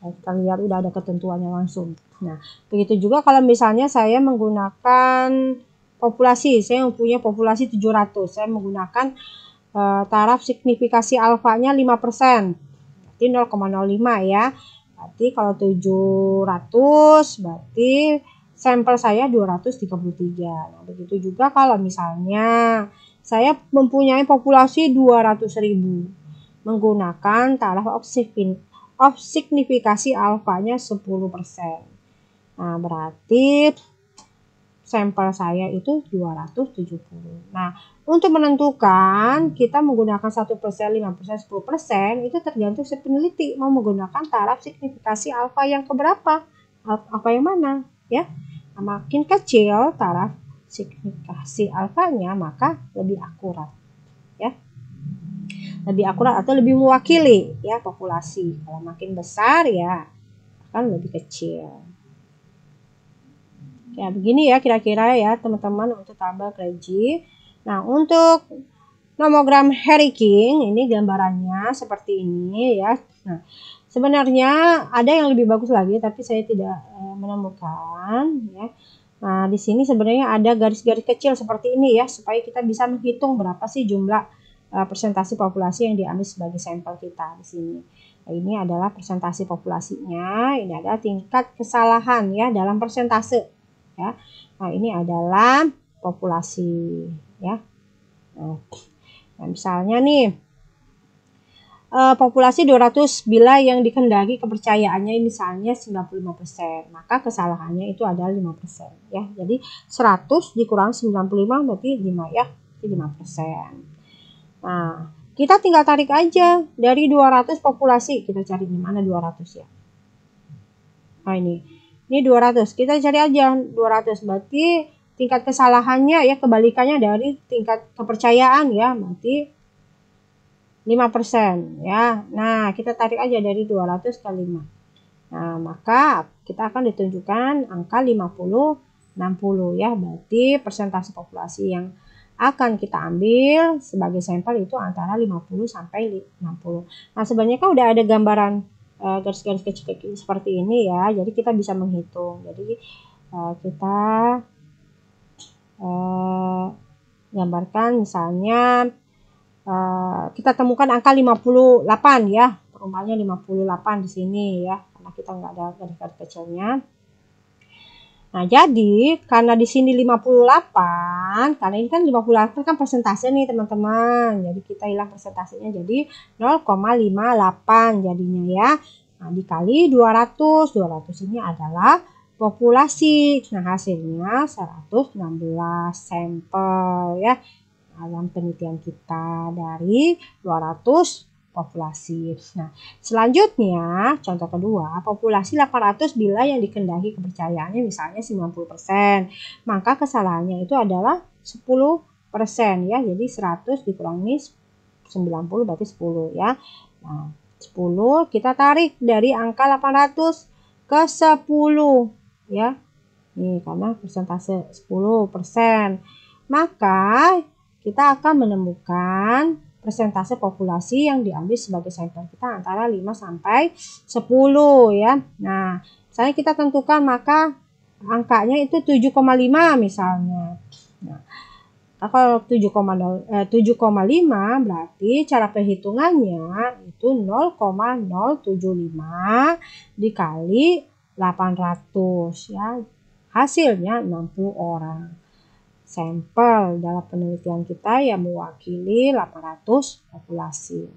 Kita lihat udah ada ketentuannya langsung. Nah, begitu juga kalau misalnya saya menggunakan populasi, saya mempunyai populasi 700, saya menggunakan taraf signifikasi alfanya 5%, berarti 0,05 ya. Berarti kalau 700 berarti sampel saya 233. Nah, begitu juga kalau misalnya saya mempunyai populasi 200.000 menggunakan taraf of signifikasi alfanya 10%. Nah, berarti sampel saya itu 270. Nah, untuk menentukan kita menggunakan 1%, 5%, 10% itu tergantung si peneliti mau menggunakan taraf signifikasi alfa yang keberapa, alfa yang mana ya. Nah, makin kecil taraf signifikasi alfanya maka lebih akurat ya, lebih akurat atau lebih mewakili ya populasi. Kalau makin besar ya akan lebih kecil. Ya, begini ya kira-kira ya teman-teman untuk tabel Krejci. Nah, untuk nomogram Harry King ini gambarannya seperti ini ya. Nah, sebenarnya ada yang lebih bagus lagi tapi saya tidak menemukan ya. Nah, di sini sebenarnya ada garis-garis kecil seperti ini ya supaya kita bisa menghitung berapa sih jumlah persentase populasi yang diambil sebagai sampel kita di sini. Nah, ini adalah persentase populasinya, ini adalah tingkat kesalahan ya dalam persentase. Ya. Nah, ini adalah populasi ya. Nah, misalnya nih populasi 200 bila yang dikehendaki kepercayaannya misalnya 95%, maka kesalahannya itu adalah 5% ya. Jadi 100 dikurang 95 berarti 5 ya, itu 5%. Nah, kita tinggal tarik aja dari 200 populasi, kita cari di mana 200 ya. Nah, ini 200, kita cari aja 200, berarti tingkat kesalahannya ya kebalikannya dari tingkat kepercayaan ya, berarti 5% ya. Nah, kita tarik aja dari 200 ke 5. Nah, maka kita akan ditunjukkan angka 50-60 ya, berarti persentase populasi yang akan kita ambil sebagai sampel itu antara 50 sampai 60. Nah, sebenarnya kan udah ada gambaran garis-garis kecil-kecil seperti ini ya, jadi kita bisa menghitung. Jadi kita gambarkan misalnya kita temukan angka 58 ya, perumpamannya 58 di sini ya, karena kita nggak ada garis-garis kecilnya. Nah, jadi karena di sini 58, karena ini kan 58 kan persentase nih teman-teman. Jadi kita hilang persentasenya jadi 0,58 jadinya ya. Nah, dikali 200. 200 ini adalah populasi. Nah, hasilnya 116 sampel ya dalam penelitian kita dari 200 populasi. Nah, selanjutnya contoh kedua, populasi 800 bila yang dikehendaki kepercayaannya misalnya 90%, maka kesalahannya itu adalah 10% ya. Jadi 100 dikurangi 90 berarti 10 ya. Nah, 10 kita tarik dari angka 800 ke 10 ya. Nih, karena persentase 10%. Maka kita akan menemukan persentase populasi yang diambil sebagai sampel kita antara 5 sampai 10 ya. Nah, misalnya kita tentukan maka angkanya itu 7,5 misalnya. Nah, kalau 7,5 berarti cara perhitungannya itu 0,075 dikali 800 ya. Hasilnya 60 orang. Sampel dalam penelitian kita yang mewakili 800 populasi.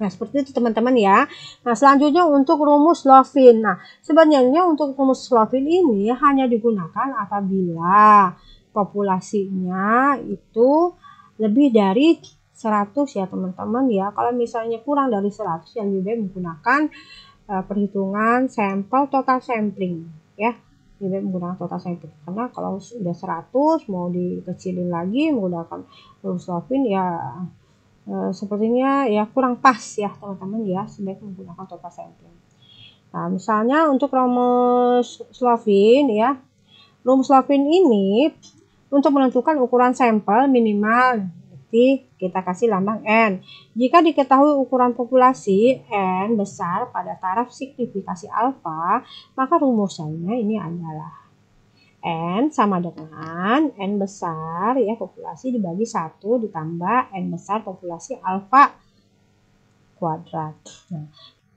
Nah, seperti itu teman-teman ya. Nah, selanjutnya untuk rumus Slovin. Nah, sebenarnya untuk rumus Slovin ini hanya digunakan apabila populasinya itu lebih dari 100 ya teman-teman ya. Kalau misalnya kurang dari 100 yang lebih baik menggunakan perhitungan sampel total sampling ya. Lebih menggunakan total sampling karena kalau sudah 100 mau dikecilin lagi menggunakan rumus Slovin ya sepertinya ya kurang pas ya teman-teman ya, sebaiknya menggunakan total sampling. Nah, misalnya untuk rumus Slovin ya, rumus Slovin ini untuk menentukan ukuran sampel minimal berarti kita kasih lambang N. Jika diketahui ukuran populasi N besar pada taraf signifikasi alfa, maka rumusnya ini adalah N sama dengan N besar ya populasi dibagi 1 ditambah N besar populasi alfa kuadrat. Nah,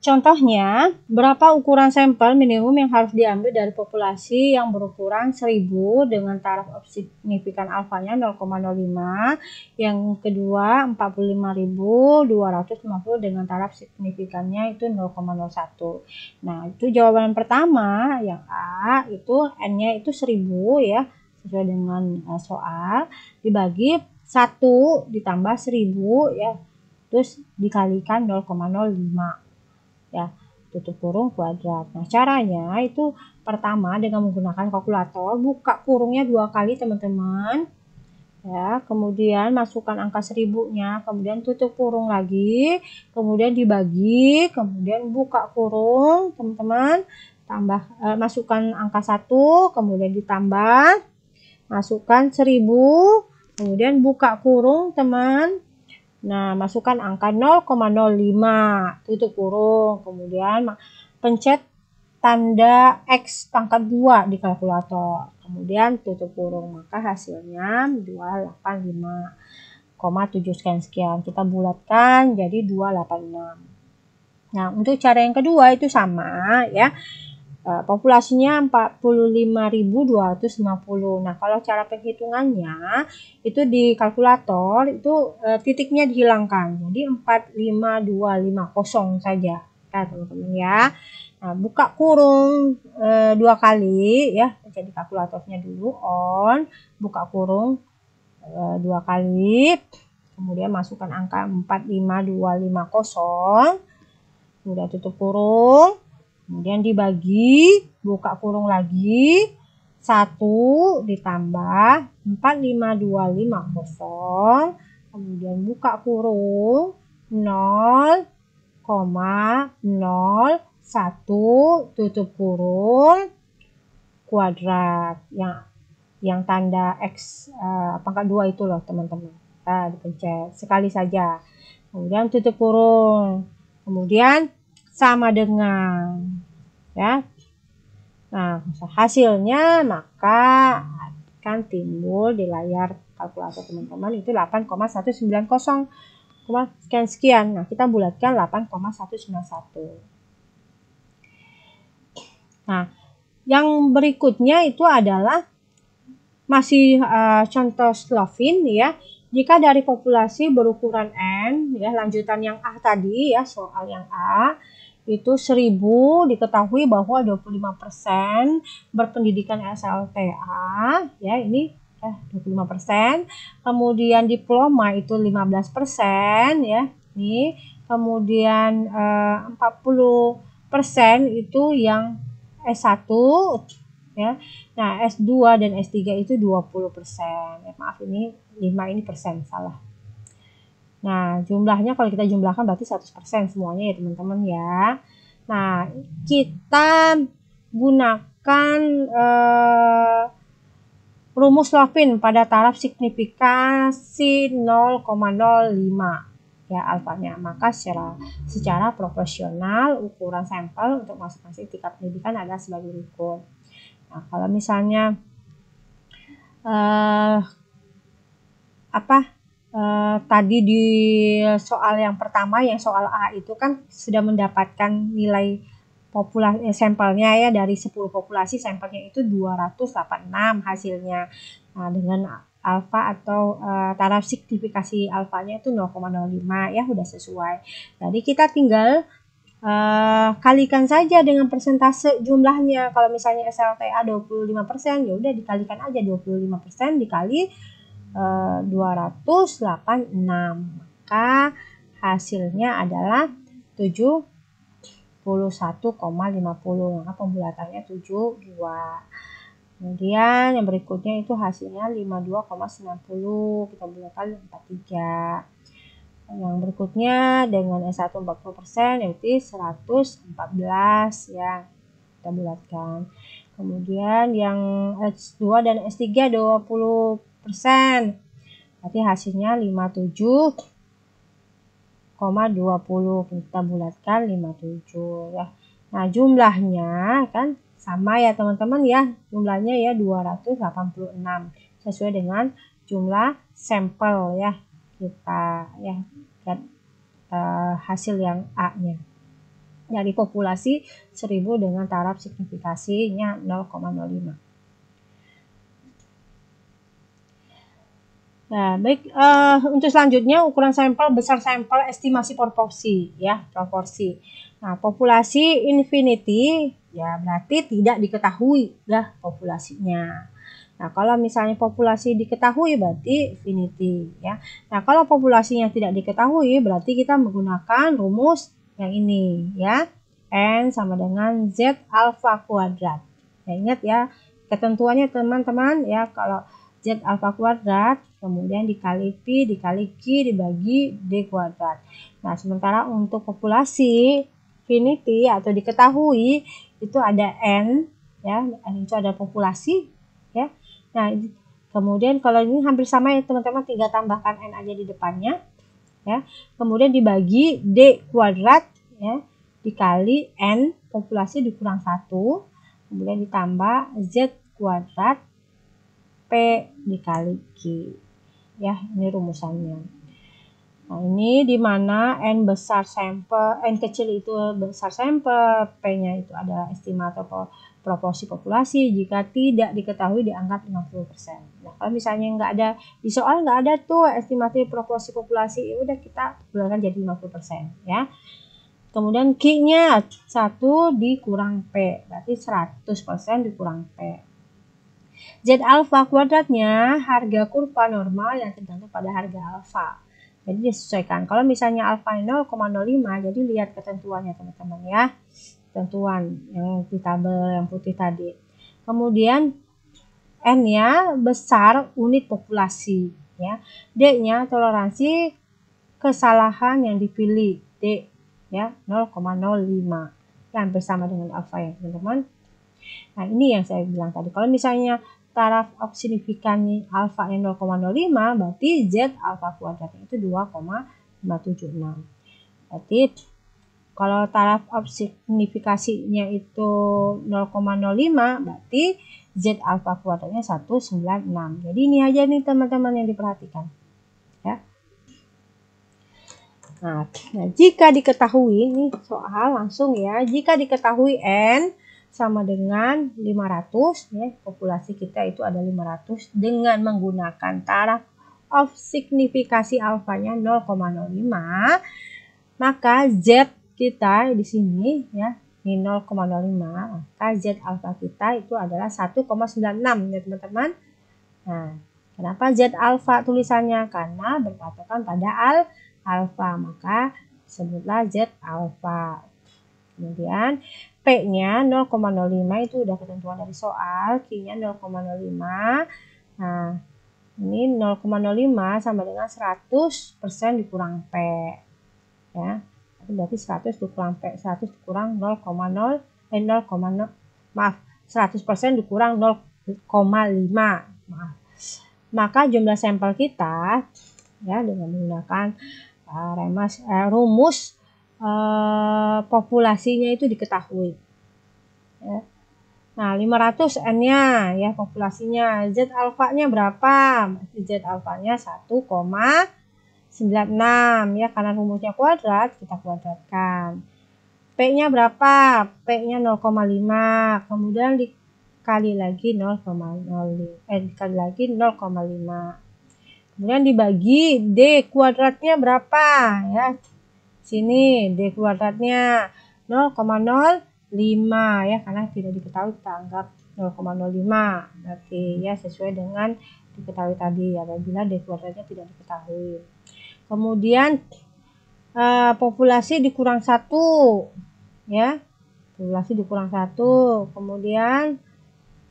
contohnya, berapa ukuran sampel minimum yang harus diambil dari populasi yang berukuran 1000 dengan taraf signifikan alfanya 0,05, yang kedua 45.250 dengan taraf signifikannya itu 0,01. Nah, itu jawaban pertama yang A itu N-nya itu 1000 ya, sesuai dengan soal, dibagi 1 ditambah 1000 ya, terus dikalikan 0,05. Ya, tutup kurung kuadrat. Nah, caranya itu pertama dengan menggunakan kalkulator, buka kurungnya 2 kali teman-teman. Ya, kemudian masukkan angka 1000-nya, kemudian tutup kurung lagi, kemudian dibagi, kemudian buka kurung, teman-teman. Masukkan angka 1, kemudian ditambah, masukkan 1000, kemudian buka kurung, teman. Nah, masukkan angka 0,05, tutup kurung, kemudian pencet tanda X pangkat 2 di kalkulator, kemudian tutup kurung, maka hasilnya 285,7 sekian. Kita bulatkan jadi 286. Nah, untuk cara yang kedua itu sama ya. Populasinya 45.250. Nah, kalau cara perhitungannya itu di kalkulator itu titiknya dihilangkan. Jadi 45250 saja. Nah, teman-teman ya. Nah, buka kurung 2 kali ya. Jadi kalkulatornya dulu on, buka kurung 2 kali. Kemudian masukkan angka 45250. Kemudian tutup kurung. Kemudian dibagi, buka kurung lagi, 1 ditambah 45250, kemudian buka kurung, 0,01, tutup kurung, kuadrat, yang tanda X pangkat 2 itu loh teman-teman. Kita dipencet sekali saja, kemudian tutup kurung, kemudian sama dengan ya. Nah, hasilnya maka akan timbul di layar kalkulator teman-teman itu 8,190 sekian. Nah, kita bulatkan 8,191. Nah, yang berikutnya itu adalah masih contoh Slovin ya. Jika dari populasi berukuran N ya, lanjutan yang A tadi ya, soal yang A itu 1000 diketahui bahwa 25% berpendidikan SLTA, ya ini 25%. Kemudian diploma itu 15%, ya. Ini kemudian 40% itu yang S1, ya. Nah, S2 dan S3 itu 20%. Ya, maaf ini 5 ini persen salah. Nah, jumlahnya kalau kita jumlahkan berarti 100% semuanya ya teman-teman ya. Nah, kita gunakan rumus Lovin pada taraf signifikasi 0,05 ya alfanya. Maka secara proporsional ukuran sampel untuk masing-masing tingkat pendidikan adalah sebagai berikut. Nah, kalau misalnya tadi di soal yang pertama, yang soal A itu kan sudah mendapatkan nilai populasi sampelnya ya, dari 10 populasi sampelnya itu 286 hasilnya. Nah, dengan alfa atau taraf signifikasi alfanya itu 0,05 ya, udah sesuai. Jadi kita tinggal kalikan saja dengan persentase jumlahnya. Kalau misalnya SLTA 25%, ya udah dikalikan aja 25% dikali 286, maka hasilnya adalah 71,50, maka pembulatannya 72. Kemudian yang berikutnya itu hasilnya 52,90, kita bulatkan 43. Yang berikutnya dengan S1 40%, yaitu 114 ya, kita bulatkan. Kemudian yang S2 dan S3 20%, berarti hasilnya 57,20, kita bulatkan 57 ya. Nah, jumlahnya kan sama ya teman-teman ya, jumlahnya ya 286 sesuai dengan jumlah sampel ya kita ya, dan hasil yang A-nya dari populasi 1000 dengan taraf signifikasinya 0,05. Nah, baik, untuk selanjutnya ukuran sampel, besar sampel, estimasi proporsi ya, proporsi. Nah, populasi infinity ya berarti tidak diketahui ya populasinya. Nah, kalau misalnya populasi diketahui berarti infinity ya. Nah, kalau populasinya tidak diketahui berarti kita menggunakan rumus yang ini ya. N sama dengan Z alfa kuadrat. Ya, ingat ya ketentuannya teman-teman ya, kalau Z alfa kuadrat kemudian dikali Pi dikali Q dibagi D kuadrat. Nah, sementara untuk populasi infinity atau diketahui itu ada N ya, N itu ada populasi ya. Nah, kemudian kalau ini hampir sama ya teman-teman, tinggal tambahkan N aja di depannya ya. Kemudian dibagi D kuadrat ya, dikali N populasi dikurang 1, kemudian ditambah Z kuadrat P dikali Q ya, ini rumusannya. Nah, ini dimana N besar sampel, N kecil itu besar sampel, P-nya itu adalah estimator proporsi populasi jika tidak diketahui dianggap 50%. Nah, kalau misalnya nggak ada di soal, nggak ada tuh estimasi proporsi populasi, ya udah kita bulatkan jadi 50% ya. Kemudian Q-nya 1 dikurang P, berarti 100% dikurang P. Z alfa kuadratnya harga kurva normal yang tergantung pada harga alfa. Jadi disesuaikan. Kalau misalnya alfa 0,05, jadi lihat ketentuannya teman-teman ya. Ketentuan yang di tabel yang putih tadi. Kemudian N-nya besar unit populasi ya. D-nya toleransi kesalahan yang dipilih, D ya 0,05. Yang bersama dengan alfa ya teman-teman. Nah, ini yang saya bilang tadi. Kalau misalnya taraf signifikan alfa yang 0,05, berarti Z alfa kuadratnya itu 2,576. Berarti kalau taraf signifikasinya itu 0,05, berarti Z alfa kuadratnya 196. Jadi ini aja nih teman-teman yang diperhatikan. Ya. Nah, jika diketahui, ini soal langsung ya, jika diketahui N sama dengan 500 ya, populasi kita itu ada 500 dengan menggunakan taraf signifikasi alfanya 0,05, maka Z kita di sini ya, ini 0,05, maka Z alfa kita itu adalah 1,96 ya teman-teman. Nah, kenapa Z alfa tulisannya? Karena berpatokan pada alfa, maka sebutlah Z alfa. Kemudian P-nya 0,05 itu udah ketentuan dari soal, Q-nya 0,05. Nah, ini 0,05 sama dengan 100% dikurang P. Ya. Itu berarti 100 dikurang P, 100 dikurang 0,0, maaf, 100% dikurang 0,5. Maaf. Maka jumlah sampel kita ya dengan menggunakan rumus populasinya itu diketahui. Ya. Nah, 500 N-nya ya populasinya. Z alfanya berapa? Z alfanya 1,96 ya, karena rumusnya kuadrat kita kuadratkan. P-nya berapa? P-nya 0,5. Kemudian dikali lagi 0,5. Kemudian dibagi D kuadratnya berapa ya? Sini D kuadratnya 0,05 ya, karena tidak diketahui kita anggap 0,05. Berarti ya sesuai dengan diketahui tadi apabila D kuadratnya tidak diketahui. Kemudian populasi dikurang 1 ya. Populasi dikurang 1. Kemudian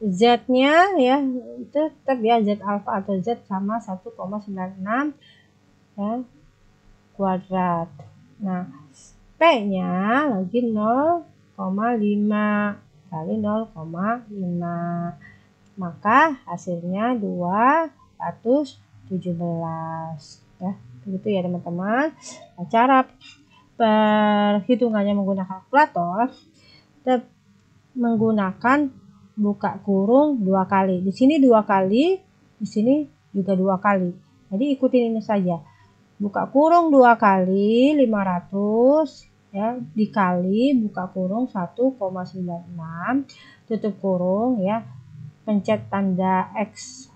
Z-nya ya itu tetap ya Z alfa atau Z sama 1,96 ya kuadrat. Nah, P-nya lagi 0,5 kali 0,5. Maka hasilnya 217 ya. Begitu ya teman-teman. Cara perhitungannya menggunakan kalkulator, kita menggunakan buka kurung 2 kali. Di sini 2 kali, di sini juga 2 kali. Jadi ikutin ini saja. Buka kurung 2 kali 500 ya dikali buka kurung 1,96 tutup kurung ya. Pencet tanda X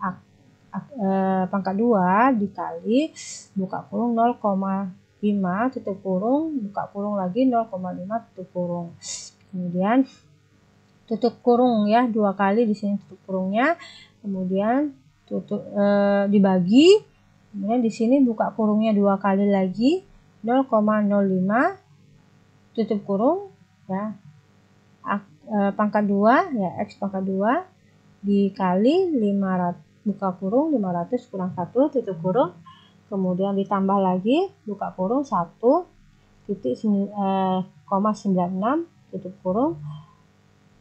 pangkat 2 dikali buka kurung 0,5 tutup kurung buka kurung lagi 0,5 tutup kurung. Kemudian tutup kurung ya 2 kali di sini tutup kurungnya. Kemudian tutup dibagi. Kemudian di sini buka kurungnya 2 kali lagi 0,05 tutup kurung ya. Pangkat 2 ya X pangkat 2 dikali 500 buka kurung 500 kurang 1 tutup kurung, kemudian ditambah lagi buka kurung 1,96 tutup kurung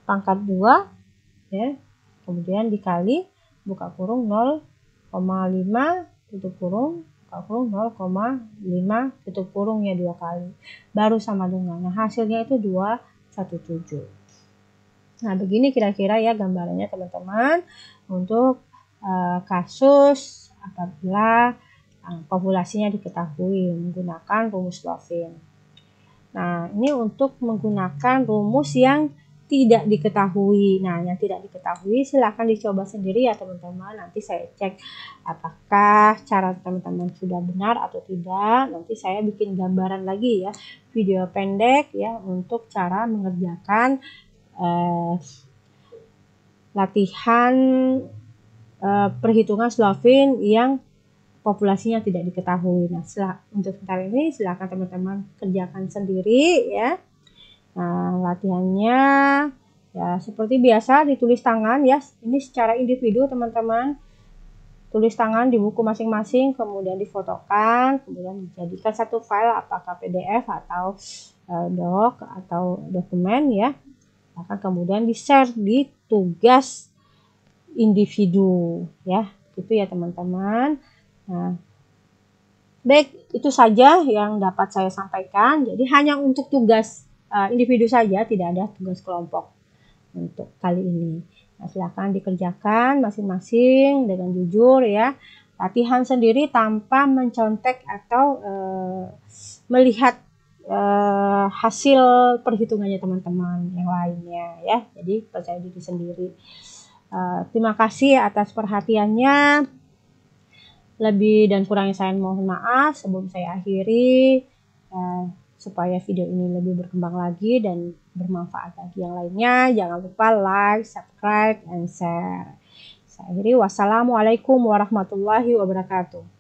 pangkat 2 ya, kemudian dikali buka kurung 0,5 tutup kurung buka kurung 0,5 tutup kurungnya 2 kali baru sama dengan. Nah, hasilnya itu 217. Nah, begini kira-kira ya gambarannya teman-teman untuk kasus apabila populasinya diketahui menggunakan rumus Lovin. Nah, ini untuk menggunakan rumus yang tidak diketahui. Nah, yang tidak diketahui silahkan dicoba sendiri ya teman-teman. Nanti saya cek apakah cara teman-teman sudah benar atau tidak. Nanti saya bikin gambaran lagi ya, video pendek ya untuk cara mengerjakan latihan perhitungan Slovin yang populasinya tidak diketahui. Nah, untuk sekarang ini silakan teman-teman kerjakan sendiri ya. Nah, latihannya ya seperti biasa ditulis tangan ya. Ini secara individu teman-teman. Tulis tangan di buku masing-masing, kemudian difotokan, kemudian dijadikan satu file apakah PDF atau doc atau dokumen ya. Akan kemudian di-share di tugas individu ya. Gitu ya teman-teman. Nah, baik, itu saja yang dapat saya sampaikan. Jadi hanya untuk tugas individu saja, tidak ada tugas kelompok untuk kali ini. Nah, silakan dikerjakan masing-masing dengan jujur ya. Latihan sendiri tanpa mencontek atau melihat hasil perhitungannya teman-teman yang lainnya ya. Jadi percaya diri sendiri. Terima kasih atas perhatiannya. Lebih dan kurangnya saya mohon maaf. Sebelum saya akhiri, supaya video ini lebih berkembang lagi dan bermanfaat bagi yang lainnya. Jangan lupa like, subscribe, and share. Saya akhiri, wassalamualaikum warahmatullahi wabarakatuh.